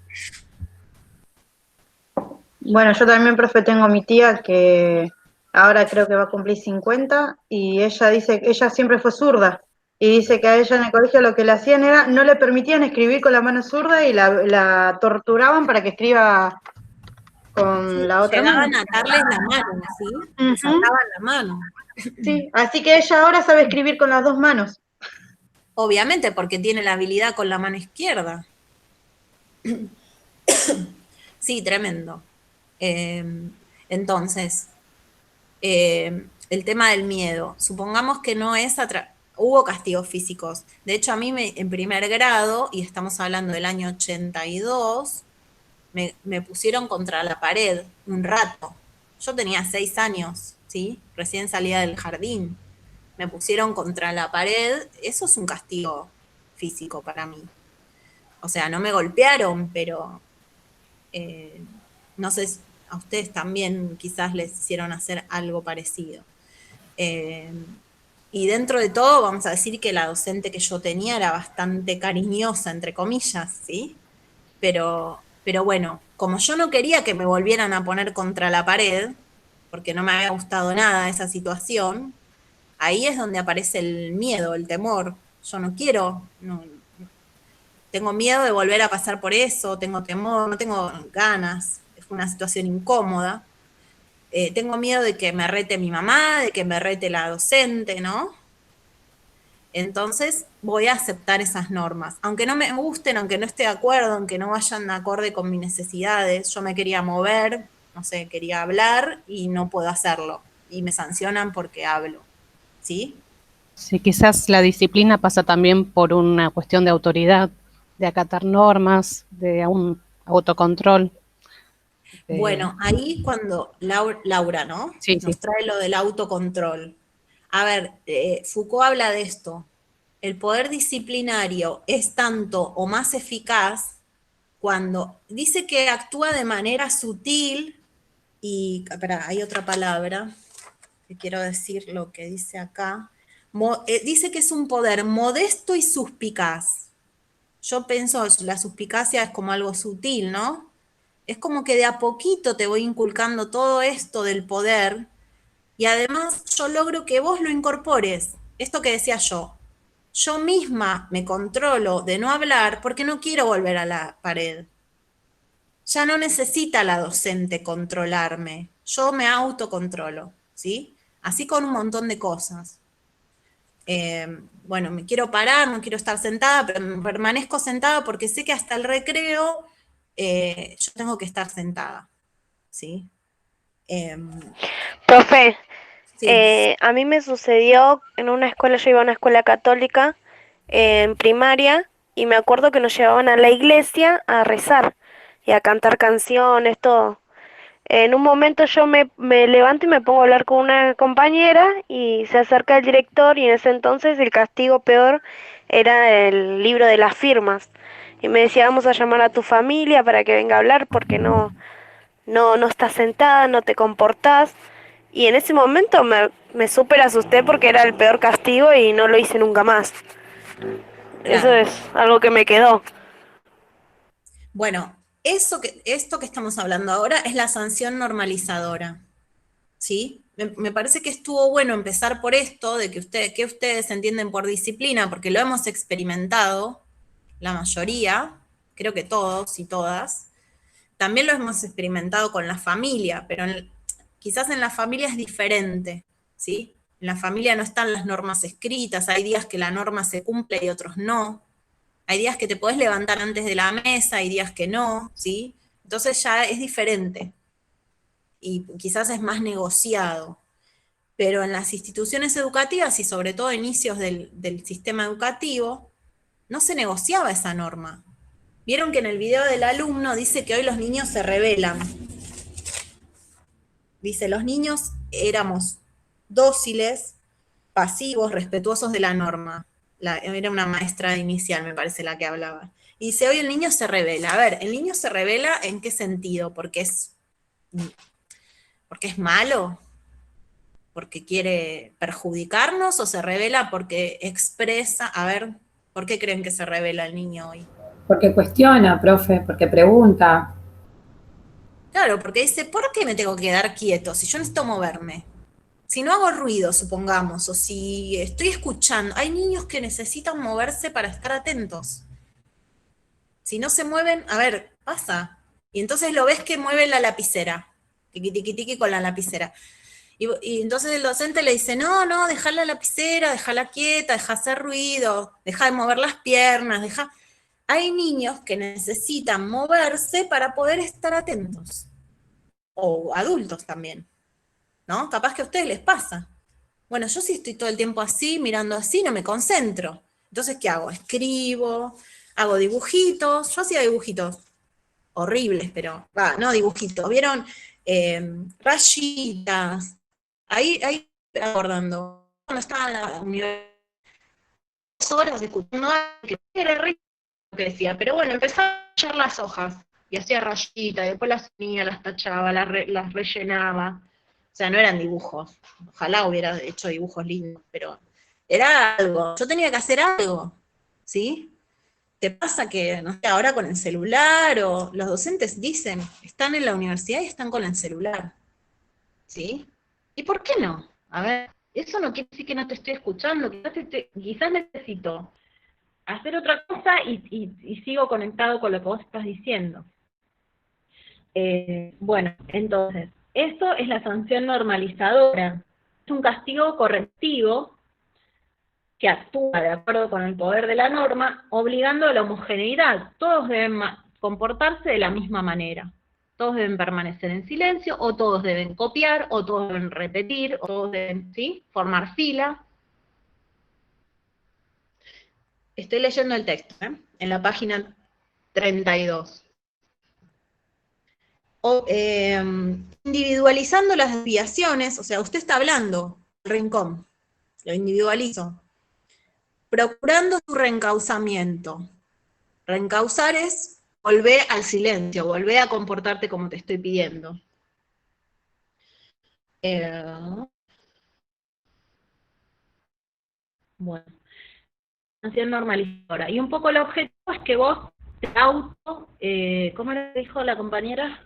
Bueno, yo también, profe, tengo a mi tía que ahora creo que va a cumplir 50 y ella dice que ella siempre fue zurda y dice que a ella en el colegio lo que le hacían era, no le permitían escribir con la mano zurda y la torturaban para que escriba con la otra mano. Llegaban a atarles la mano, ¿sí? Les ataban la mano. Sí, así que ella ahora sabe escribir con las dos manos. Obviamente, porque tiene la habilidad con la mano izquierda. Sí, tremendo. Entonces, el tema del miedo. Supongamos que no es... Hubo castigos físicos. De hecho, a mí en primer grado, y estamos hablando del año 82, me pusieron contra la pared un rato. Yo tenía 6 años, ¿sí? Recién salía del jardín. Me pusieron contra la pared. Eso es un castigo físico para mí. O sea, no me golpearon, pero no sé si a ustedes también quizás les hicieron hacer algo parecido. Y dentro de todo, vamos a decir que la docente que yo tenía era bastante cariñosa, entre comillas, ¿sí? Pero bueno, como yo no quería que me volvieran a poner contra la pared, porque no me había gustado nada esa situación, ahí es donde aparece el miedo, el temor. Yo no quiero, tengo miedo de volver a pasar por eso, tengo temor, no tengo ganas, es una situación incómoda. Tengo miedo de que me rete mi mamá, de que me rete la docente, ¿no? Entonces voy a aceptar esas normas. Aunque no me gusten, aunque no esté de acuerdo, aunque no vayan acorde con mis necesidades, yo me quería mover, no sé, quería hablar y no puedo hacerlo. Y me sancionan porque hablo, ¿sí? Sí, quizás la disciplina pasa también por una cuestión de autoridad, de acatar normas, de un autocontrol. Bueno, ahí cuando Laura, ¿no? Sí, Nos trae lo del autocontrol. A ver, Foucault habla de esto. El poder disciplinario es tanto o más eficaz cuando dice que actúa de manera sutil y, espera, hay otra palabra que quiero decir lo que dice acá. Dice que es un poder modesto y suspicaz. Yo pienso, la suspicacia es como algo sutil, ¿no? Es como que de a poquito te voy inculcando todo esto del poder y además yo logro que vos lo incorpores. Esto que decía yo misma me controlo de no hablar porque no quiero volver a la pared. Ya no necesita la docente controlarme, yo me autocontrolo, ¿sí? Así con un montón de cosas. Bueno, me quiero parar, no quiero estar sentada, pero permanezco sentada porque sé que hasta el recreo yo tengo que estar sentada, ¿sí? Profe, Sí. a mí me sucedió en una escuela, yo iba a una escuela católica en primaria y me acuerdo que nos llevaban a la iglesia a rezar y a cantar canciones, todo. En un momento yo me levanto y me pongo a hablar con una compañera y se acerca el director y en ese entonces el castigo peor era el libro de las firmas. Y me decía, vamos a llamar a tu familia para que venga a hablar porque no estás sentada, no te comportás. Y en ese momento me súper asusté porque era el peor castigo y no lo hice nunca más. Eso Claro. es algo que me quedó. Bueno, esto que estamos hablando ahora es la sanción normalizadora, ¿sí? Me parece que estuvo bueno empezar por esto, de que ustedes entienden por disciplina, porque lo hemos experimentado, la mayoría, creo que todos y todas. También lo hemos experimentado con la familia, pero quizás en la familia es diferente, ¿sí? En la familia no están las normas escritas, hay días que la norma se cumple y otros no. Hay días que te podés levantar antes de la mesa, hay días que no, ¿sí? Entonces ya es diferente y quizás es más negociado. Pero en las instituciones educativas y sobre todo a inicios del sistema educativo, no se negociaba esa norma. Vieron que en el video del alumno dice que hoy los niños se rebelan. Dice, los niños éramos dóciles, pasivos, respetuosos de la norma. era una maestra inicial, me parece, la que hablaba. Y dice, hoy el niño se revela. A ver, ¿el niño se revela en qué sentido? ¿Porque es malo? ¿Porque quiere perjudicarnos? ¿O se revela porque expresa? A ver, ¿por qué creen que se revela el niño hoy? Porque cuestiona, profe, porque pregunta. Claro, porque dice, ¿por qué me tengo que quedar quieto si yo necesito moverme? Si no hago ruido, supongamos, o si estoy escuchando, hay niños que necesitan moverse para estar atentos. Si no se mueven, a ver, pasa. Y entonces lo ves que mueve la lapicera, tiqui, tiqui, tiqui con la lapicera. Y entonces el docente le dice, no, deja la lapicera, déjala quieta, deja hacer ruido, deja de mover las piernas, deja... Hay niños que necesitan moverse para poder estar atentos. O adultos también, ¿no? Capaz que a ustedes les pasa. Bueno, yo si estoy todo el tiempo así, mirando así, no me concentro. Entonces, ¿qué hago? Escribo, hago dibujitos. Yo hacía dibujitos horribles, pero, no dibujitos. ¿Vieron? Rayitas. Ahí abordando. Cuando estaba en la universidad, horas escuchando algo que era rico lo que decía, pero bueno, empezaba a echar las hojas y hacía rayitas, y después las unía, las tachaba, las rellenaba. O sea, no eran dibujos. Ojalá hubiera hecho dibujos lindos, pero era algo. Yo tenía que hacer algo, ¿sí? ¿Te pasa que, no sé, ahora con el celular, o los docentes dicen, están en la universidad y están con el celular, ¿sí? ¿Y por qué no? A ver, eso no quiere decir que no te estoy escuchando, quizás necesito hacer otra cosa y sigo conectado con lo que vos estás diciendo. Bueno, entonces, esto es la sanción normalizadora. Es un castigo correctivo que actúa de acuerdo con el poder de la norma, obligando a la homogeneidad. Todos deben comportarse de la misma manera. Todos deben permanecer en silencio, o todos deben copiar, o todos deben repetir, o todos deben, ¿sí?, formar fila. Estoy leyendo el texto, en la página 32. Individualizando las desviaciones, o sea, usted está hablando, el rincón, lo individualizo, procurando su reencauzamiento. Reencauzar es volver al silencio, volver a comportarte como te estoy pidiendo. Bueno, sanción normalizadora. Y un poco el objetivo es que vos te ¿cómo le dijo la compañera?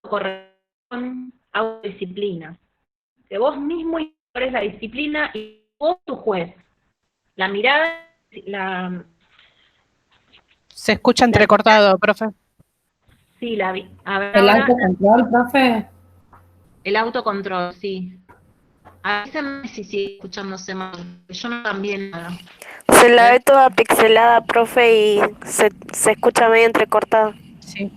Con autodisciplina. Que vos mismo eres la disciplina y vos tu juez. La mirada, Se escucha entrecortado, profe. Sí, a ver, ¿El ahora, autocontrol, profe? el autocontrol, sí. Avísame si sigue escuchándose mal. Yo no también nada. Se la ve toda pixelada, profe, y se escucha medio entrecortado. Sí.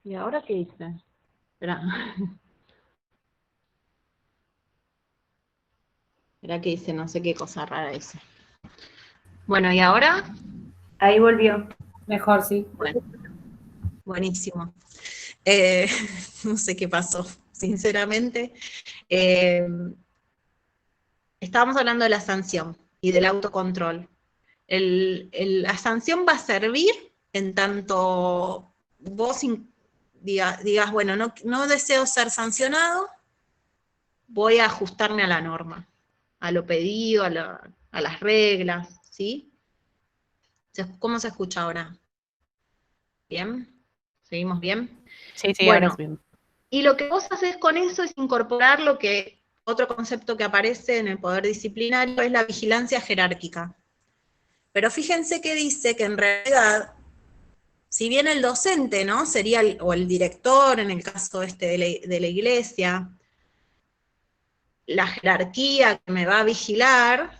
¿Y ahora qué hice? Espera. Espera que hice, no sé qué cosa rara hice. Bueno, ¿y ahora? Ahí volvió. Mejor, sí. Bueno, buenísimo. No sé qué pasó, sinceramente. Estábamos hablando de la sanción y del autocontrol. La sanción va a servir en tanto vos digas, bueno, no deseo ser sancionado, voy a ajustarme a la norma, a lo pedido, a las reglas, ¿sí? ¿Cómo se escucha ahora? ¿Bien? ¿Seguimos bien? Sí, Bueno, ahora es bien. y lo que vos haces con eso es incorporar otro concepto que aparece en el poder disciplinario es la vigilancia jerárquica. Pero fíjense que dice que en realidad, si bien el docente, ¿no?, sería o el director, en el caso de la iglesia, la jerarquía que me va a vigilar,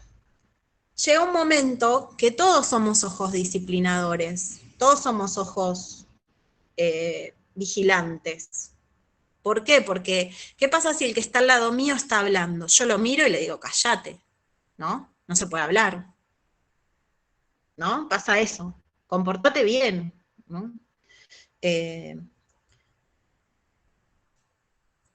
llega un momento que todos somos ojos disciplinadores, todos somos ojos vigilantes. ¿Por qué? Porque, ¿qué pasa si el que está al lado mío está hablando? Yo lo miro y le digo, cállate, ¿no? No se puede hablar, ¿no? Pasa eso, comportate bien, ¿no?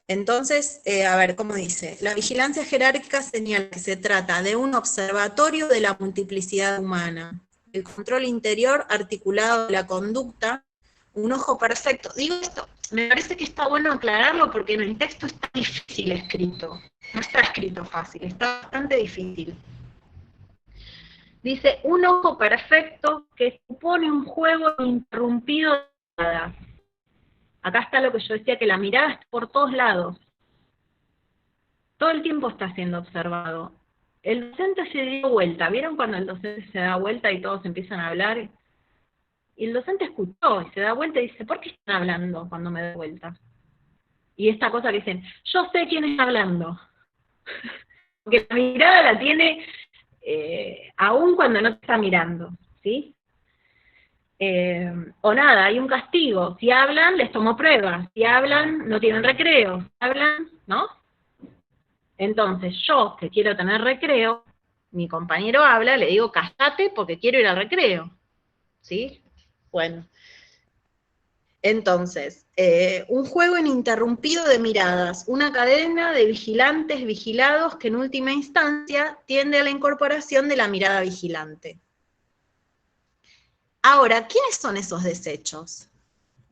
Entonces, a ver, ¿cómo dice? La vigilancia jerárquica señala que se trata de un observatorio de la multiplicidad humana, el control interior articulado de la conducta, un ojo perfecto. Digo esto, me parece que está bueno aclararlo porque en el texto está difícil escrito, no está escrito fácil, está bastante difícil. Dice, un ojo perfecto que supone un juego interrumpido de miradas. Acá está lo que yo decía, que la mirada está por todos lados. Todo el tiempo está siendo observado. El docente se dio vuelta. ¿Vieron cuando el docente se da vuelta y todos empiezan a hablar? Y el docente escuchó y se da vuelta y dice, ¿por qué están hablando cuando me doy vuelta? Y esta cosa que dicen, yo sé quién está hablando. Porque la mirada la tiene aún cuando no te está mirando, ¿sí? O nada, hay un castigo. Si hablan, les tomo pruebas. Si hablan, no tienen recreo. Si hablan, ¿no? Entonces, yo, que quiero tener recreo, mi compañero habla, le digo, cállate porque quiero ir al recreo. ¿Sí? Bueno. Entonces, un juego ininterrumpido de miradas, una cadena de vigilantes vigilados que en última instancia tiende a la incorporación de la mirada vigilante. Ahora, ¿quiénes son esos desechos?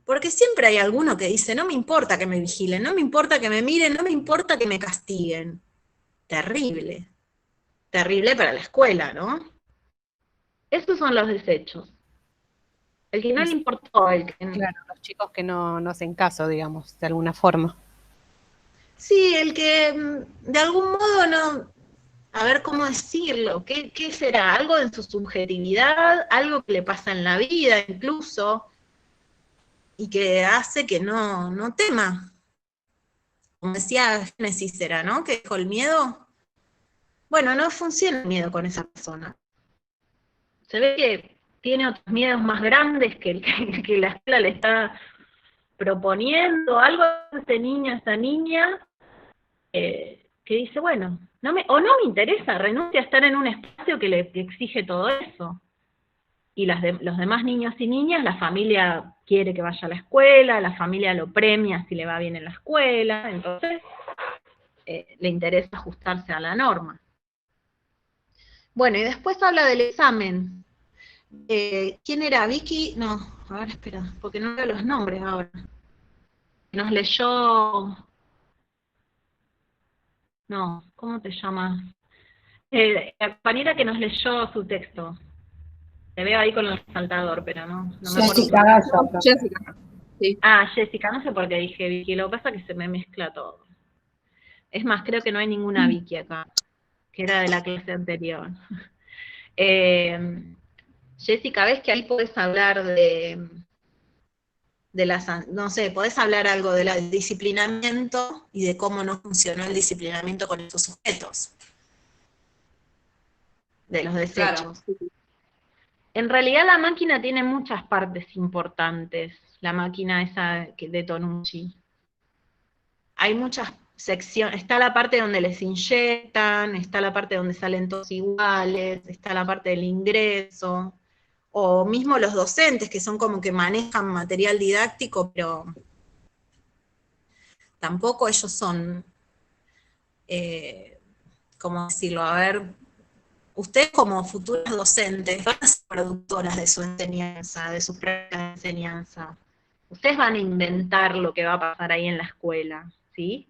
Porque siempre hay alguno que dice, no me importa que me vigilen, no me importa que me miren, no me importa que me castiguen. Terrible. Terrible para la escuela, ¿no? Esos son los desechos. El que no le importó, el que... Claro, los chicos que no hacen caso, digamos, de alguna forma. Sí, el que de algún modo no... A ver cómo decirlo, ¿qué será? ¿Algo en su subjetividad? ¿Algo que le pasa en la vida incluso? Y que hace que no tema. Como decía Génesis era, ¿no? Que dijo el miedo. Bueno, no funciona el miedo con esa persona. Se ve que tiene otros miedos más grandes que la escuela le está proponiendo. Algo de ese niño, esa niña, que dice, bueno, no me interesa, renuncia a estar en un espacio que le exige todo eso. Y los demás niños y niñas, la familia quiere que vaya a la escuela, la familia lo premia si le va bien en la escuela, entonces le interesa ajustarse a la norma. Bueno, y después habla del examen. ¿Quién era? ¿Vicky? No, a ver, espera, porque no veo los nombres ahora. Nos leyó... No, ¿cómo te llamas? La compañera que nos leyó su texto. Te veo ahí con el resaltador, pero no me acuerdo. Jessica Gallo. Jessica. Sí. Ah, Jessica, no sé por qué dije Vicky, lo que pasa es que se me mezcla todo. Es más, creo que no hay ninguna Vicky acá, que era de la clase anterior. Jessica, ¿ves que ahí podés hablar de las, no sé, podés hablar algo del disciplinamiento y de cómo no funcionó el disciplinamiento con estos sujetos? De los desechos. Claro. En realidad la máquina tiene muchas partes importantes, la máquina esa de Tonucci. Hay muchas secciones, está la parte donde les inyectan, está la parte donde salen todos iguales, está la parte del ingreso, o mismo los docentes que son como que manejan material didáctico, pero tampoco ellos son, ¿cómo decirlo? A ver, ustedes como futuras docentes van a ser productoras de su enseñanza, de su propia enseñanza. Ustedes van a inventar lo que va a pasar ahí en la escuela, ¿sí?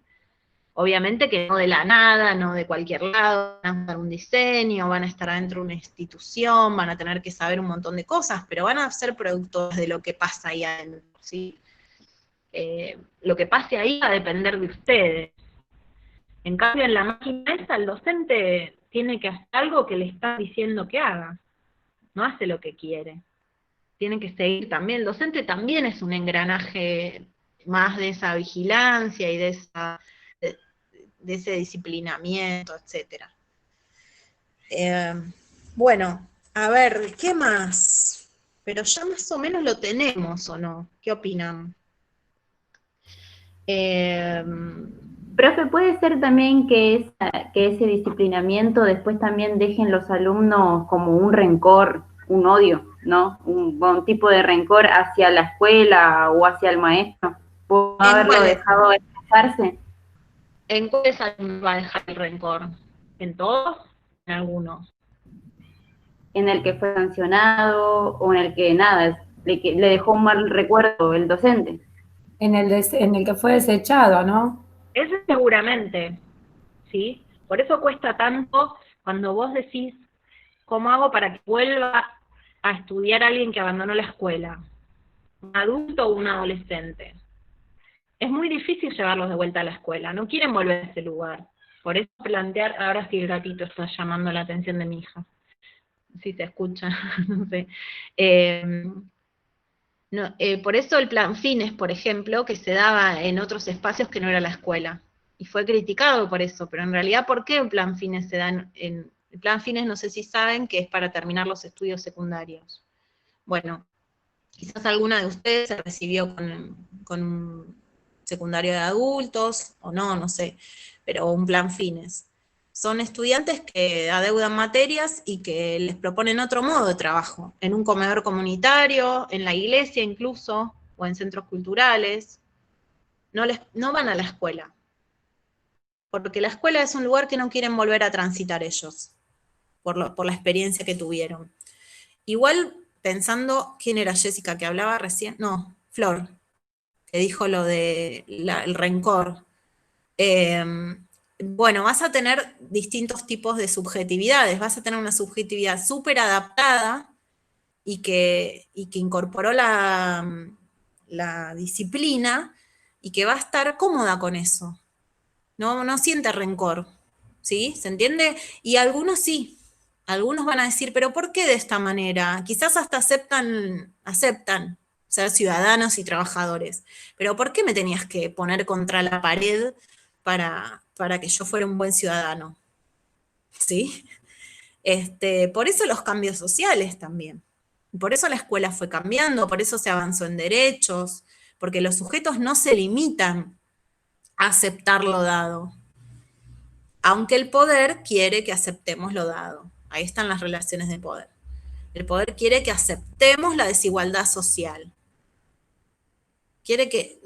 Obviamente que no de la nada, no de cualquier lado, van a hacer un diseño, van a estar dentro de una institución, van a tener que saber un montón de cosas, pero van a ser productores de lo que pasa ahí adentro, ¿sí? Lo que pase ahí va a depender de ustedes. En cambio, en la máquina esa, el docente tiene que hacer algo que le está diciendo que haga. No hace lo que quiere. Tiene que seguir también. El docente también es un engranaje más de esa vigilancia y de ese disciplinamiento, etcétera. Bueno, a ver, ¿qué más? Pero ya más o menos lo tenemos, ¿o no? ¿Qué opinan? Profe, ¿puede ser también que ese disciplinamiento después también dejen los alumnos como un rencor, un odio, ¿no? Un tipo de rencor hacia la escuela o hacia el maestro, por haberlo dejado expresarse? ¿En cuáles va a dejar el rencor? ¿En todos? En algunos. En el que fue sancionado o en el que nada, le dejó un mal recuerdo el docente. En el que fue desechado, ¿no? Eso seguramente, ¿sí? Por eso cuesta tanto cuando vos decís, ¿cómo hago para que vuelva a estudiar alguien que abandonó la escuela? ¿Un adulto o un adolescente? Es muy difícil llevarlos de vuelta a la escuela, no quieren volver a ese lugar. Por eso plantear, ahora sí el gatito está llamando la atención de mi hija. Si se escucha, no sé. Por eso el plan Fines, por ejemplo, que se daba en otros espacios que no era la escuela. Y fue criticado por eso, pero en realidad, ¿por qué el plan Fines se da en el plan Fines? No sé si saben que es para terminar los estudios secundarios. Bueno, quizás alguna de ustedes se recibió con un secundario de adultos, o no, no sé, pero un plan Fines. Son estudiantes que adeudan materias y que les proponen otro modo de trabajo, en un comedor comunitario, en la iglesia incluso, o en centros culturales. No van a la escuela, porque la escuela es un lugar que no quieren volver a transitar ellos, por la experiencia que tuvieron. Igual, pensando, ¿quién era Jessica que hablaba recién? No, Flor, que dijo lo de el rencor. Bueno, vas a tener distintos tipos de subjetividades, vas a tener una subjetividad súper adaptada y que incorporó la disciplina y que va a estar cómoda con eso, no siente rencor, ¿sí? ¿Se entiende? Y algunos sí, algunos van a decir, pero ¿por qué de esta manera? Quizás hasta aceptan ser ciudadanos y trabajadores, pero ¿por qué me tenías que poner contra la pared para que yo fuera un buen ciudadano? ¿Sí? Por eso los cambios sociales también. Por eso la escuela fue cambiando, por eso se avanzó en derechos, porque los sujetos no se limitan a aceptar lo dado, aunque el poder quiere que aceptemos lo dado. Ahí están las relaciones de poder. El poder quiere que aceptemos la desigualdad social.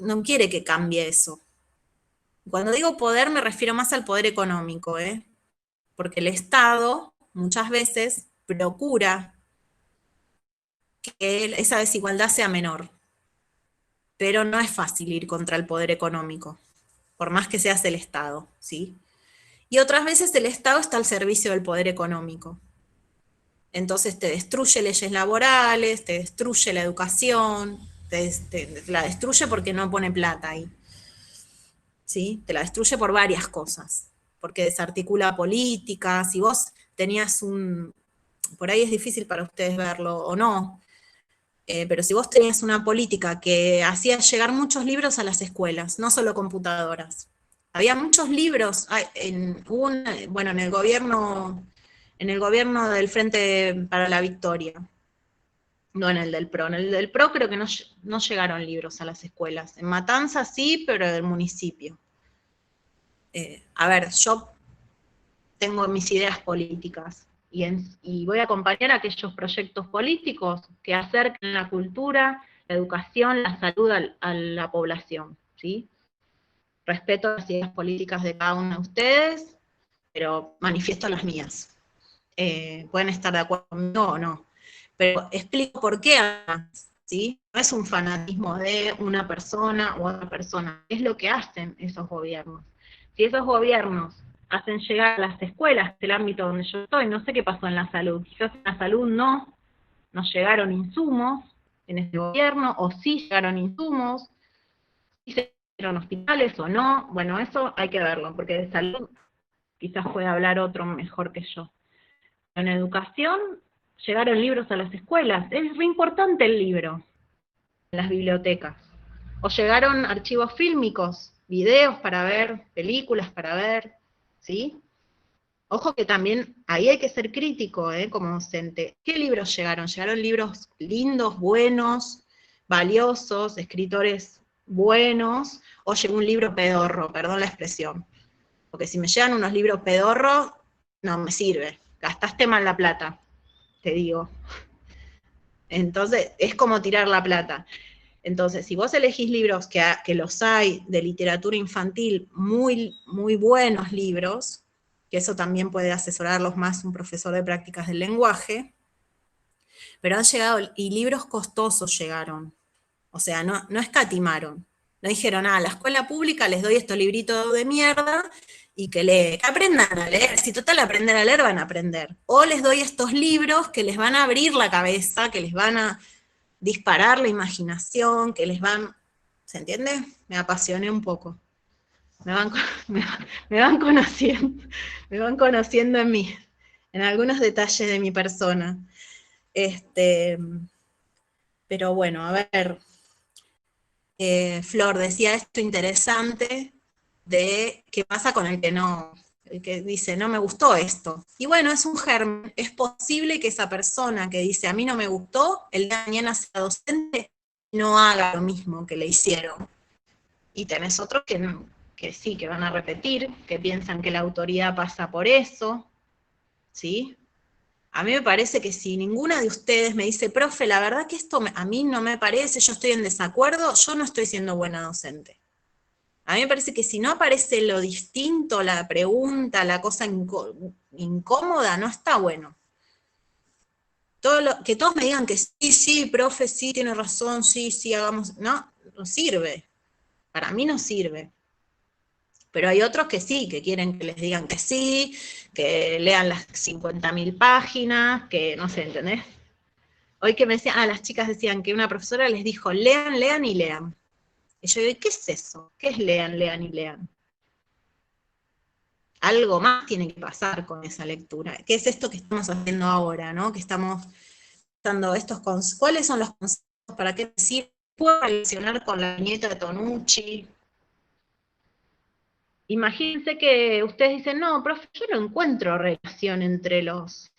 No quiere que cambie eso. Cuando digo poder me refiero más al poder económico, porque el Estado muchas veces procura que esa desigualdad sea menor, pero no es fácil ir contra el poder económico, por más que seas el Estado, ¿sí? Y otras veces el Estado está al servicio del poder económico. Entonces te destruye leyes laborales, te destruye la educación, te la destruye porque no pone plata ahí. ¿Sí? Te la destruye por varias cosas, porque desarticula políticas, si vos tenías por ahí es difícil para ustedes verlo o no, pero si vos tenías una política que hacía llegar muchos libros a las escuelas, no solo computadoras, había muchos libros, en el gobierno del Frente para la Victoria, no en el del PRO. En el del PRO creo que no llegaron libros a las escuelas. En Matanzas sí, pero del municipio. A ver, yo tengo mis ideas políticas y voy a acompañar aquellos proyectos políticos que acerquen la cultura, la educación, la salud a la población, ¿sí? Respeto las ideas políticas de cada uno de ustedes, pero manifiesto las mías. Pueden estar de acuerdo conmigo o no, pero explico por qué además, ¿sí? No es un fanatismo de una persona u otra persona, es lo que hacen esos gobiernos. Si esos gobiernos hacen llegar a las escuelas, el ámbito donde yo estoy, no sé qué pasó en la salud, quizás en la salud no llegaron insumos en ese gobierno, o sí llegaron insumos, si se hicieron hospitales o no, bueno, eso hay que verlo, porque de salud quizás puede hablar otro mejor que yo. En educación llegaron libros a las escuelas, es re importante el libro en las bibliotecas, o llegaron archivos fílmicos, videos para ver, películas para ver, ¿sí? Ojo que también ahí hay que ser crítico, como docente. ¿Qué libros llegaron? Llegaron libros lindos, buenos, valiosos, escritores buenos, o llegó un libro pedorro, perdón la expresión. Porque si me llegan unos libros pedorros, no me sirve. Gastaste mal la plata, te digo. Entonces, es como tirar la plata. Entonces, si vos elegís libros que los hay de literatura infantil, muy, muy buenos libros, que eso también puede asesorarlos más un profesor de prácticas del lenguaje, pero han llegado, y libros costosos llegaron, o sea, no escatimaron, no dijeron, a la escuela pública les doy estos libritos de mierda, y que aprendan a leer, si total aprender a leer van a aprender, o les doy estos libros que les van a abrir la cabeza, que les van a disparar la imaginación, que les van, ¿se entiende? Me apasioné un poco. Me van conociendo en algunos detalles de mi persona. Pero bueno, a ver, Flor decía esto interesante de qué pasa con el que dice, no me gustó esto. Y bueno, es un germen, es posible que esa persona que dice, a mí no me gustó, el día de mañana sea docente, no haga lo mismo que le hicieron. Y tenés otros que sí, que van a repetir, que piensan que la autoridad pasa por eso, ¿sí? A mí me parece que si ninguna de ustedes me dice, profe, la verdad que esto a mí no me parece, yo estoy en desacuerdo, yo no estoy siendo buena docente. A mí me parece que si no aparece lo distinto, la pregunta, la cosa incómoda, no está bueno. Que todos me digan que sí, profe, sí, tiene razón, sí, hagamos, no sirve. Para mí no sirve. Pero hay otros que sí, que quieren que les digan que sí, que lean las 50.000 páginas, que no sé, ¿entendés? Hoy que me decían, las chicas decían que una profesora les dijo, lean y lean. Y yo digo, ¿qué es eso? ¿Qué es lean y lean? Algo más tiene que pasar con esa lectura. ¿Qué es esto que estamos haciendo ahora, no? Que estamos dando ¿cuáles son los conceptos? ¿Para qué sirve? ¿Puedo relacionar con la viñeta de Tonucci? Imagínense que ustedes dicen, no, profe, yo no encuentro relación entre los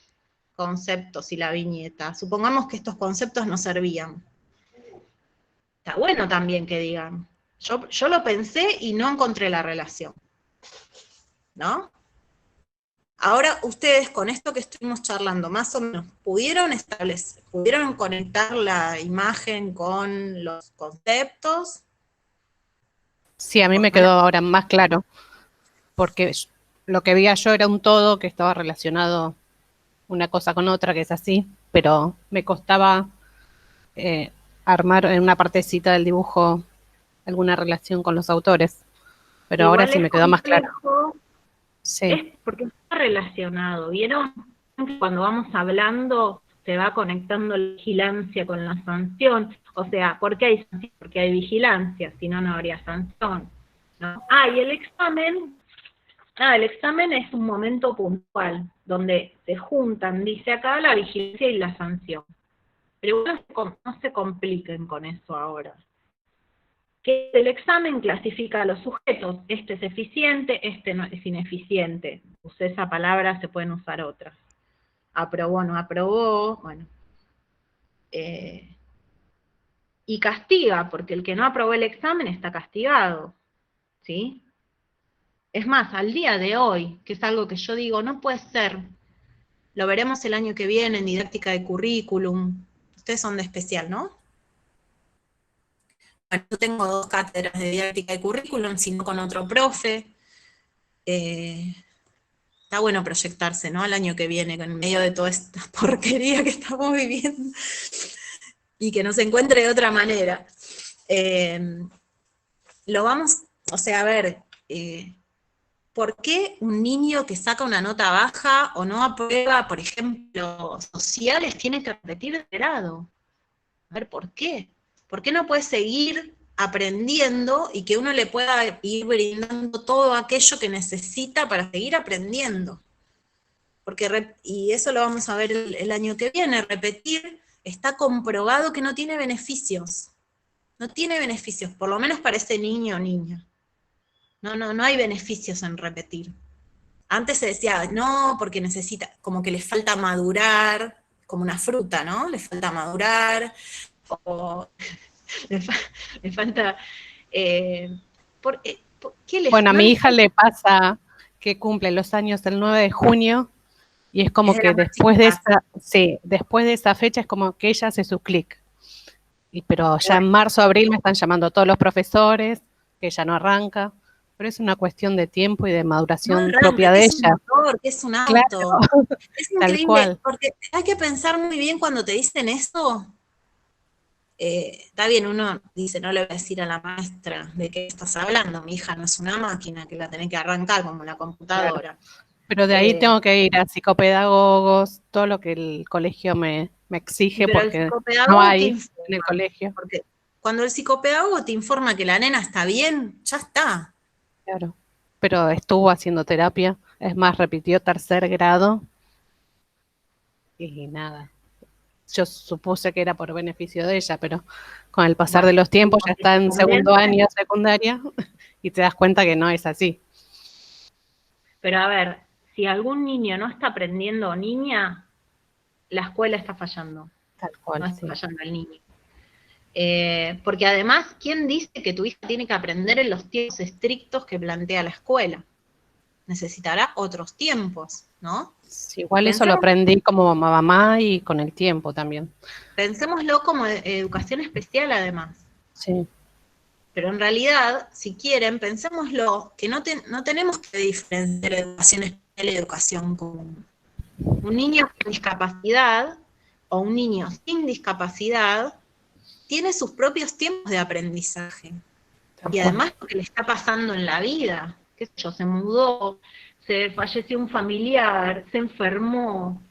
conceptos y la viñeta. Supongamos que estos conceptos no servían. Está bueno también que digan, yo lo pensé y no encontré la relación. ¿No? Ahora ustedes con esto que estuvimos charlando, más o menos, ¿pudieron conectar la imagen con los conceptos? Sí, a mí me quedó ahora más claro, porque lo que veía yo era un todo que estaba relacionado una cosa con otra, que es así, pero me costaba armar en una partecita del dibujo alguna relación con los autores, pero Igual ahora sí me quedó más claro. Sí. Es porque está relacionado, ¿vieron? Cuando vamos hablando se va conectando la vigilancia con la sanción, o sea, ¿por qué hay sanción? Porque hay vigilancia, si no, no habría sanción, ¿no? Y el examen es un momento puntual, donde se juntan, dice acá, la vigilancia y la sanción. Pero no se compliquen con eso ahora. Que el examen clasifica a los sujetos, este es eficiente, este no es ineficiente. Usé esa palabra, se pueden usar otras. Aprobó, no aprobó, bueno. Y castiga, porque el que no aprobó el examen está castigado, ¿sí? Es más, al día de hoy, que es algo que yo digo, no puede ser, lo veremos el año que viene en didáctica de currículum, ustedes son de especial, ¿no? Bueno, yo tengo 2 cátedras de didáctica de currículum, sino con otro profe. Está bueno proyectarse, ¿no? Al año que viene, en medio de toda esta porquería que estamos viviendo, y que nos encuentre de otra manera. O sea, a ver, ¿por qué un niño que saca una nota baja o no aprueba, por ejemplo, sociales, tiene que repetir de grado? A ver, ¿por qué? ¿Por qué no puede seguir aprendiendo y que uno le pueda ir brindando todo aquello que necesita para seguir aprendiendo? Y eso lo vamos a ver el año que viene, repetir está comprobado que no tiene beneficios. No tiene beneficios, por lo menos para ese niño o niña. No hay beneficios en repetir. Antes se decía, no, porque necesita, como que le falta madurar, como una fruta, ¿no? Le falta madurar, o le falta... ¿qué le Bueno, a no mi le hija falta? le pasa que cumple los años el 9 de junio, y es como Es de que las más chicas. después de esa fecha es como que ella hace su clic. Pero ya en marzo, abril me están llamando todos los profesores, que ella no arranca, pero es una cuestión de tiempo y de maduración propia de que es un ella. motor, que es un auto. Claro, Es tal increíble, cual. porque hay que pensar muy bien cuando te dicen eso. Está bien, uno dice, no le voy a decir a la maestra de qué estás hablando, mi hija no es una máquina que la tenés que arrancar como la computadora. Pero de ahí tengo que ir a psicopedagogos, todo lo que el colegio me exige, Pero el porque psicopedagogo no te hay informa, en el colegio. porque cuando el psicopedagogo te informa que la nena está bien, ya está. Claro. Pero estuvo haciendo terapia, es más, repitió 3er grado y nada. Yo supuse que era por beneficio de ella, pero con el pasar de los tiempos ya está en segundo año secundaria y te das cuenta que no es así. Pero a ver, si algún niño no está aprendiendo o niña, la escuela está fallando. Tal cual, no está sí. fallando el niño. Porque además, ¿quién dice que tu hija tiene que aprender en los tiempos estrictos que plantea la escuela? Necesitará otros tiempos, ¿no? Sí, igual eso lo aprendí como mamá y con el tiempo también. Pensémoslo como educación especial además. Sí. Pero en realidad, si quieren, pensémoslo que no tenemos que diferenciar educación especial y educación común. Un niño con discapacidad o un niño sin discapacidad tiene sus propios tiempos de aprendizaje. Y además lo que le está pasando en la vida, qué sé yo, se mudó, se falleció un familiar, se enfermó,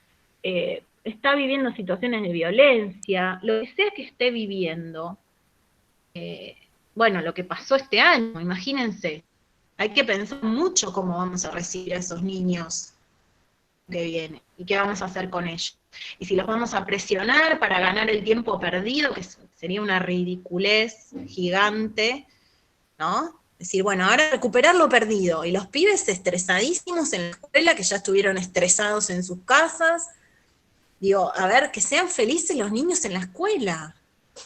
está viviendo situaciones de violencia, lo que sea que esté viviendo. Bueno, lo que pasó este año, imagínense, hay que pensar mucho cómo vamos a recibir a esos niños que vienen y qué vamos a hacer con ellos. Y si los vamos a presionar para ganar el tiempo perdido, que sería una ridiculez gigante, ¿no? Decir, bueno, ahora recuperar lo perdido, y los pibes estresadísimos en la escuela, que ya estuvieron estresados en sus casas. Digo, a ver, que sean felices los niños en la escuela,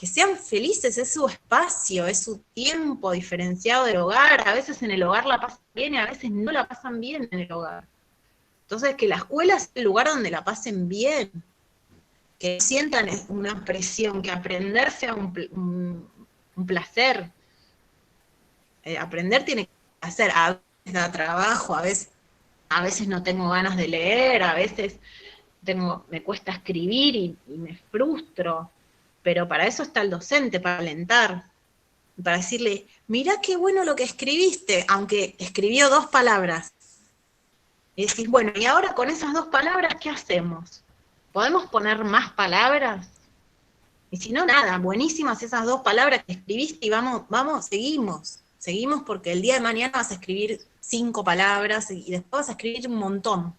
que sean felices, es su espacio, es su tiempo diferenciado del hogar. A veces en el hogar la pasan bien y a veces no la pasan bien en el hogar. Entonces, que la escuela es el lugar donde la pasen bien, que sientan una presión, que aprender sea un placer. Aprender tiene que hacer, a veces da trabajo, a veces no tengo ganas de leer, a veces me cuesta escribir y me frustro, pero para eso está el docente, para alentar, para decirle, mirá qué bueno lo que escribiste, aunque escribió 2 palabras. Y decís, bueno, y ahora con esas 2 palabras, ¿qué hacemos? ¿Podemos poner más palabras? Y si no, nada, buenísimas esas 2 palabras que escribiste y vamos, seguimos porque el día de mañana vas a escribir 5 palabras y después vas a escribir un montón.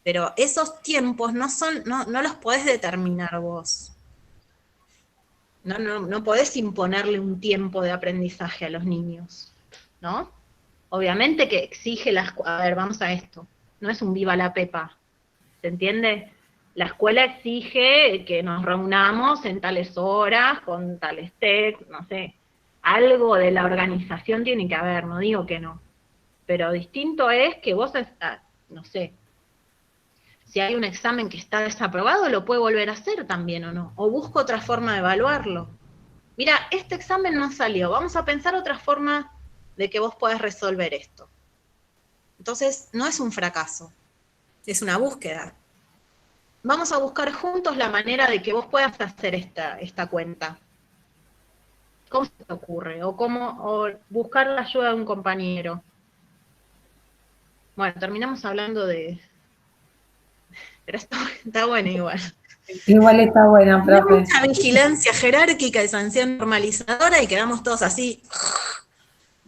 Pero esos tiempos no los podés determinar vos. No podés imponerle un tiempo de aprendizaje a los niños, ¿no? Obviamente que exige a ver, vamos a esto, no es un viva la pepa, ¿se entiende? La escuela exige que nos reunamos en tales horas, con tales textos, no sé, algo de la organización tiene que haber, no digo que no, pero distinto es que vos, no sé, si hay un examen que está desaprobado, lo puede volver a hacer también o no, o busco otra forma de evaluarlo. Mira, este examen no salió, vamos a pensar otra forma de que vos puedas resolver esto. Entonces, no es un fracaso, es una búsqueda. Vamos a buscar juntos la manera de que vos puedas hacer esta cuenta. ¿Cómo se te ocurre? O buscar la ayuda de un compañero. Bueno, terminamos hablando de... Pero está bueno igual. Igual está buena, profe. Mucha vigilancia jerárquica y sanción normalizadora y quedamos todos así...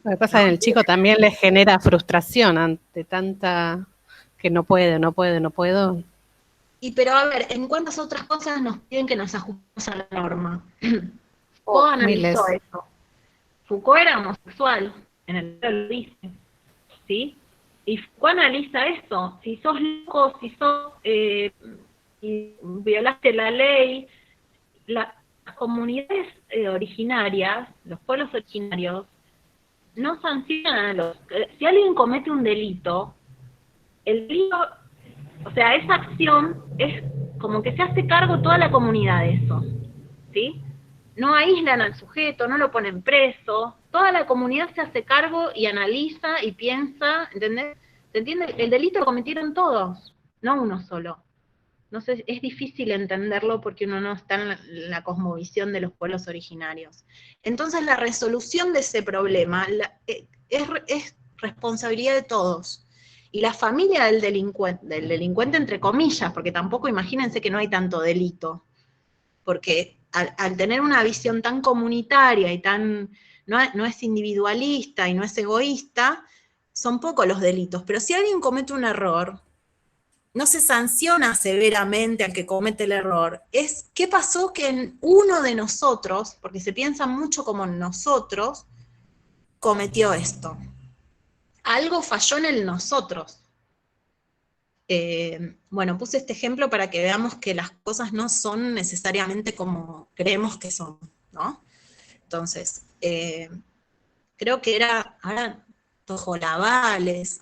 Lo que pasa es que el chico también le genera frustración ante tanta que no puedo. Pero a ver, ¿en cuántas otras cosas nos piden que nos ajustemos a la norma? Foucault analizó eso. Foucault era homosexual, en el libro lo dice, ¿sí? Y Foucault analiza eso. Si sos loco, y violaste la ley, las comunidades originarias, los pueblos originarios, no sancionan a los... Si alguien comete un delito, el delito, o sea, esa acción es como que se hace cargo toda la comunidad de eso. ¿sí? No aíslan al sujeto, no lo ponen preso, toda la comunidad se hace cargo y analiza y piensa, ¿entendés? ¿Se entiende? El delito lo cometieron todos, no uno solo. No sé, es difícil entenderlo porque uno no está en la cosmovisión de los pueblos originarios. Entonces la resolución de ese problema es responsabilidad de todos. Y la familia del delincuente entre comillas, porque tampoco imagínense que no hay tanto delito, porque al tener una visión tan comunitaria y tan, no es individualista y no es egoísta, son pocos los delitos. Pero si alguien comete un error, no se sanciona severamente al que comete el error. Es qué pasó que uno de nosotros, porque se piensa mucho como nosotros, cometió esto. Algo falló en el nosotros. Bueno, puse este ejemplo para que veamos que las cosas no son necesariamente como creemos que son, ¿no? Entonces, creo que era, ahora, Tojolavales,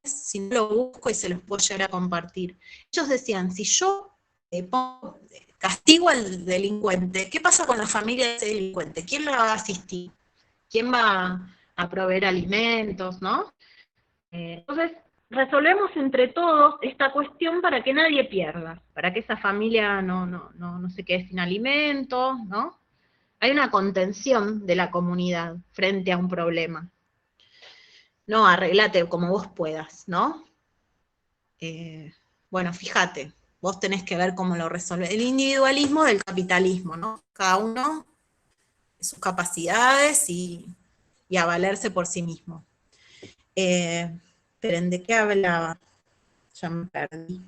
si no lo busco y se los puedo llegar a compartir. Ellos decían, si yo castigo al delincuente, ¿qué pasa con la familia de ese delincuente? ¿Quién lo va a asistir? ¿Quién va a proveer alimentos, no? Entonces, resolvemos entre todos esta cuestión para que nadie pierda, para que esa familia no se quede sin alimentos, ¿no? Hay una contención de la comunidad frente a un problema. No, arreglate como vos puedas, ¿no? Bueno, fíjate, vos tenés que ver cómo lo resolvés. El individualismo del capitalismo, ¿no? Cada uno sus capacidades y a valerse por sí mismo. Pero ¿de qué hablaba? Ya me perdí.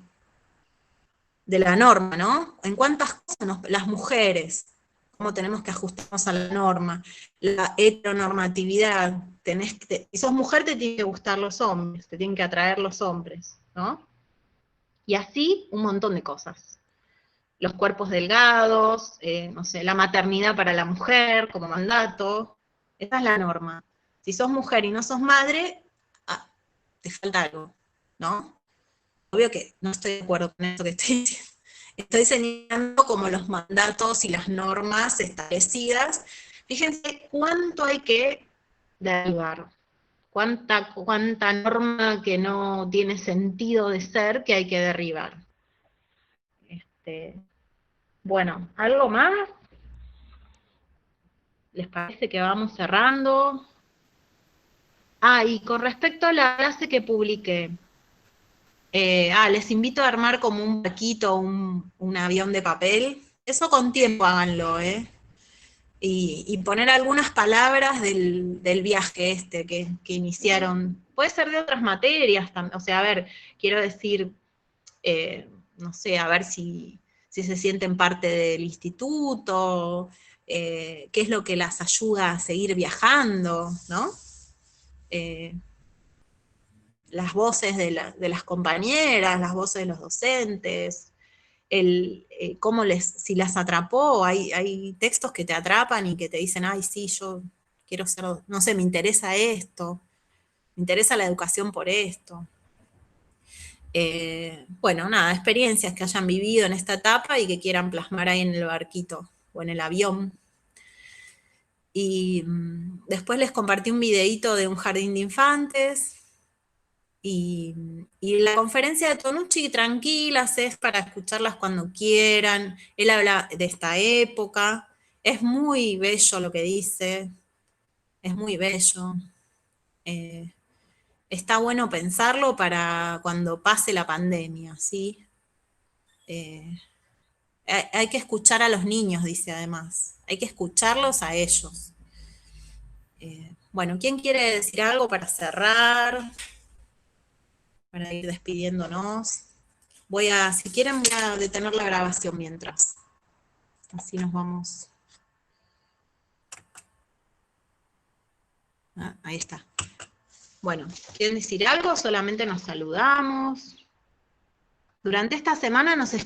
De la norma, ¿no? ¿En cuántas cosas las mujeres, cómo tenemos que ajustarnos a la norma? La heteronormatividad, si sos mujer te tienen que gustar los hombres, te tienen que atraer los hombres, ¿no? Y así un montón de cosas. Los cuerpos delgados, no sé, la maternidad para la mujer como mandato, esa es la norma. Si sos mujer y no sos madre, te falta algo, ¿no? Obvio que no estoy de acuerdo con esto que estoy diciendo. Estoy señalando como los mandatos y las normas establecidas. Fíjense cuánto hay que derribar, cuánta norma que no tiene sentido de ser que hay que derribar. Bueno, ¿algo más? ¿Les parece que vamos cerrando? Y con respecto a la clase que publiqué, les invito a armar como un barquito, un avión de papel. Eso con tiempo háganlo, y poner algunas palabras del viaje que iniciaron. Puede ser de otras materias también, o sea, a ver, quiero decir, no sé, a ver si se sienten parte del instituto, qué es lo que las ayuda a seguir viajando, ¿no? Las voces de las compañeras, las voces de los docentes, si las atrapó, hay textos que te atrapan y que te dicen, ay, sí, yo quiero ser, no sé, me interesa esto, me interesa la educación por esto. Bueno, nada, experiencias que hayan vivido en esta etapa y que quieran plasmar ahí en el barquito o en el avión. Y después les compartí un videíto de un jardín de infantes. Y la conferencia de Tonucci, tranquilas, es para escucharlas cuando quieran. Él habla de esta época. Es muy bello lo que dice. Es muy bello. Está bueno pensarlo para cuando pase la pandemia, ¿sí? Hay que escuchar a los niños, dice además. Hay que escucharlos a ellos. Bueno, ¿quién quiere decir algo para cerrar? Para ir despidiéndonos. Si quieren, voy a detener la grabación mientras. Así nos vamos. Ahí está. Bueno, ¿quieren decir algo? Solamente nos saludamos. Durante esta semana nos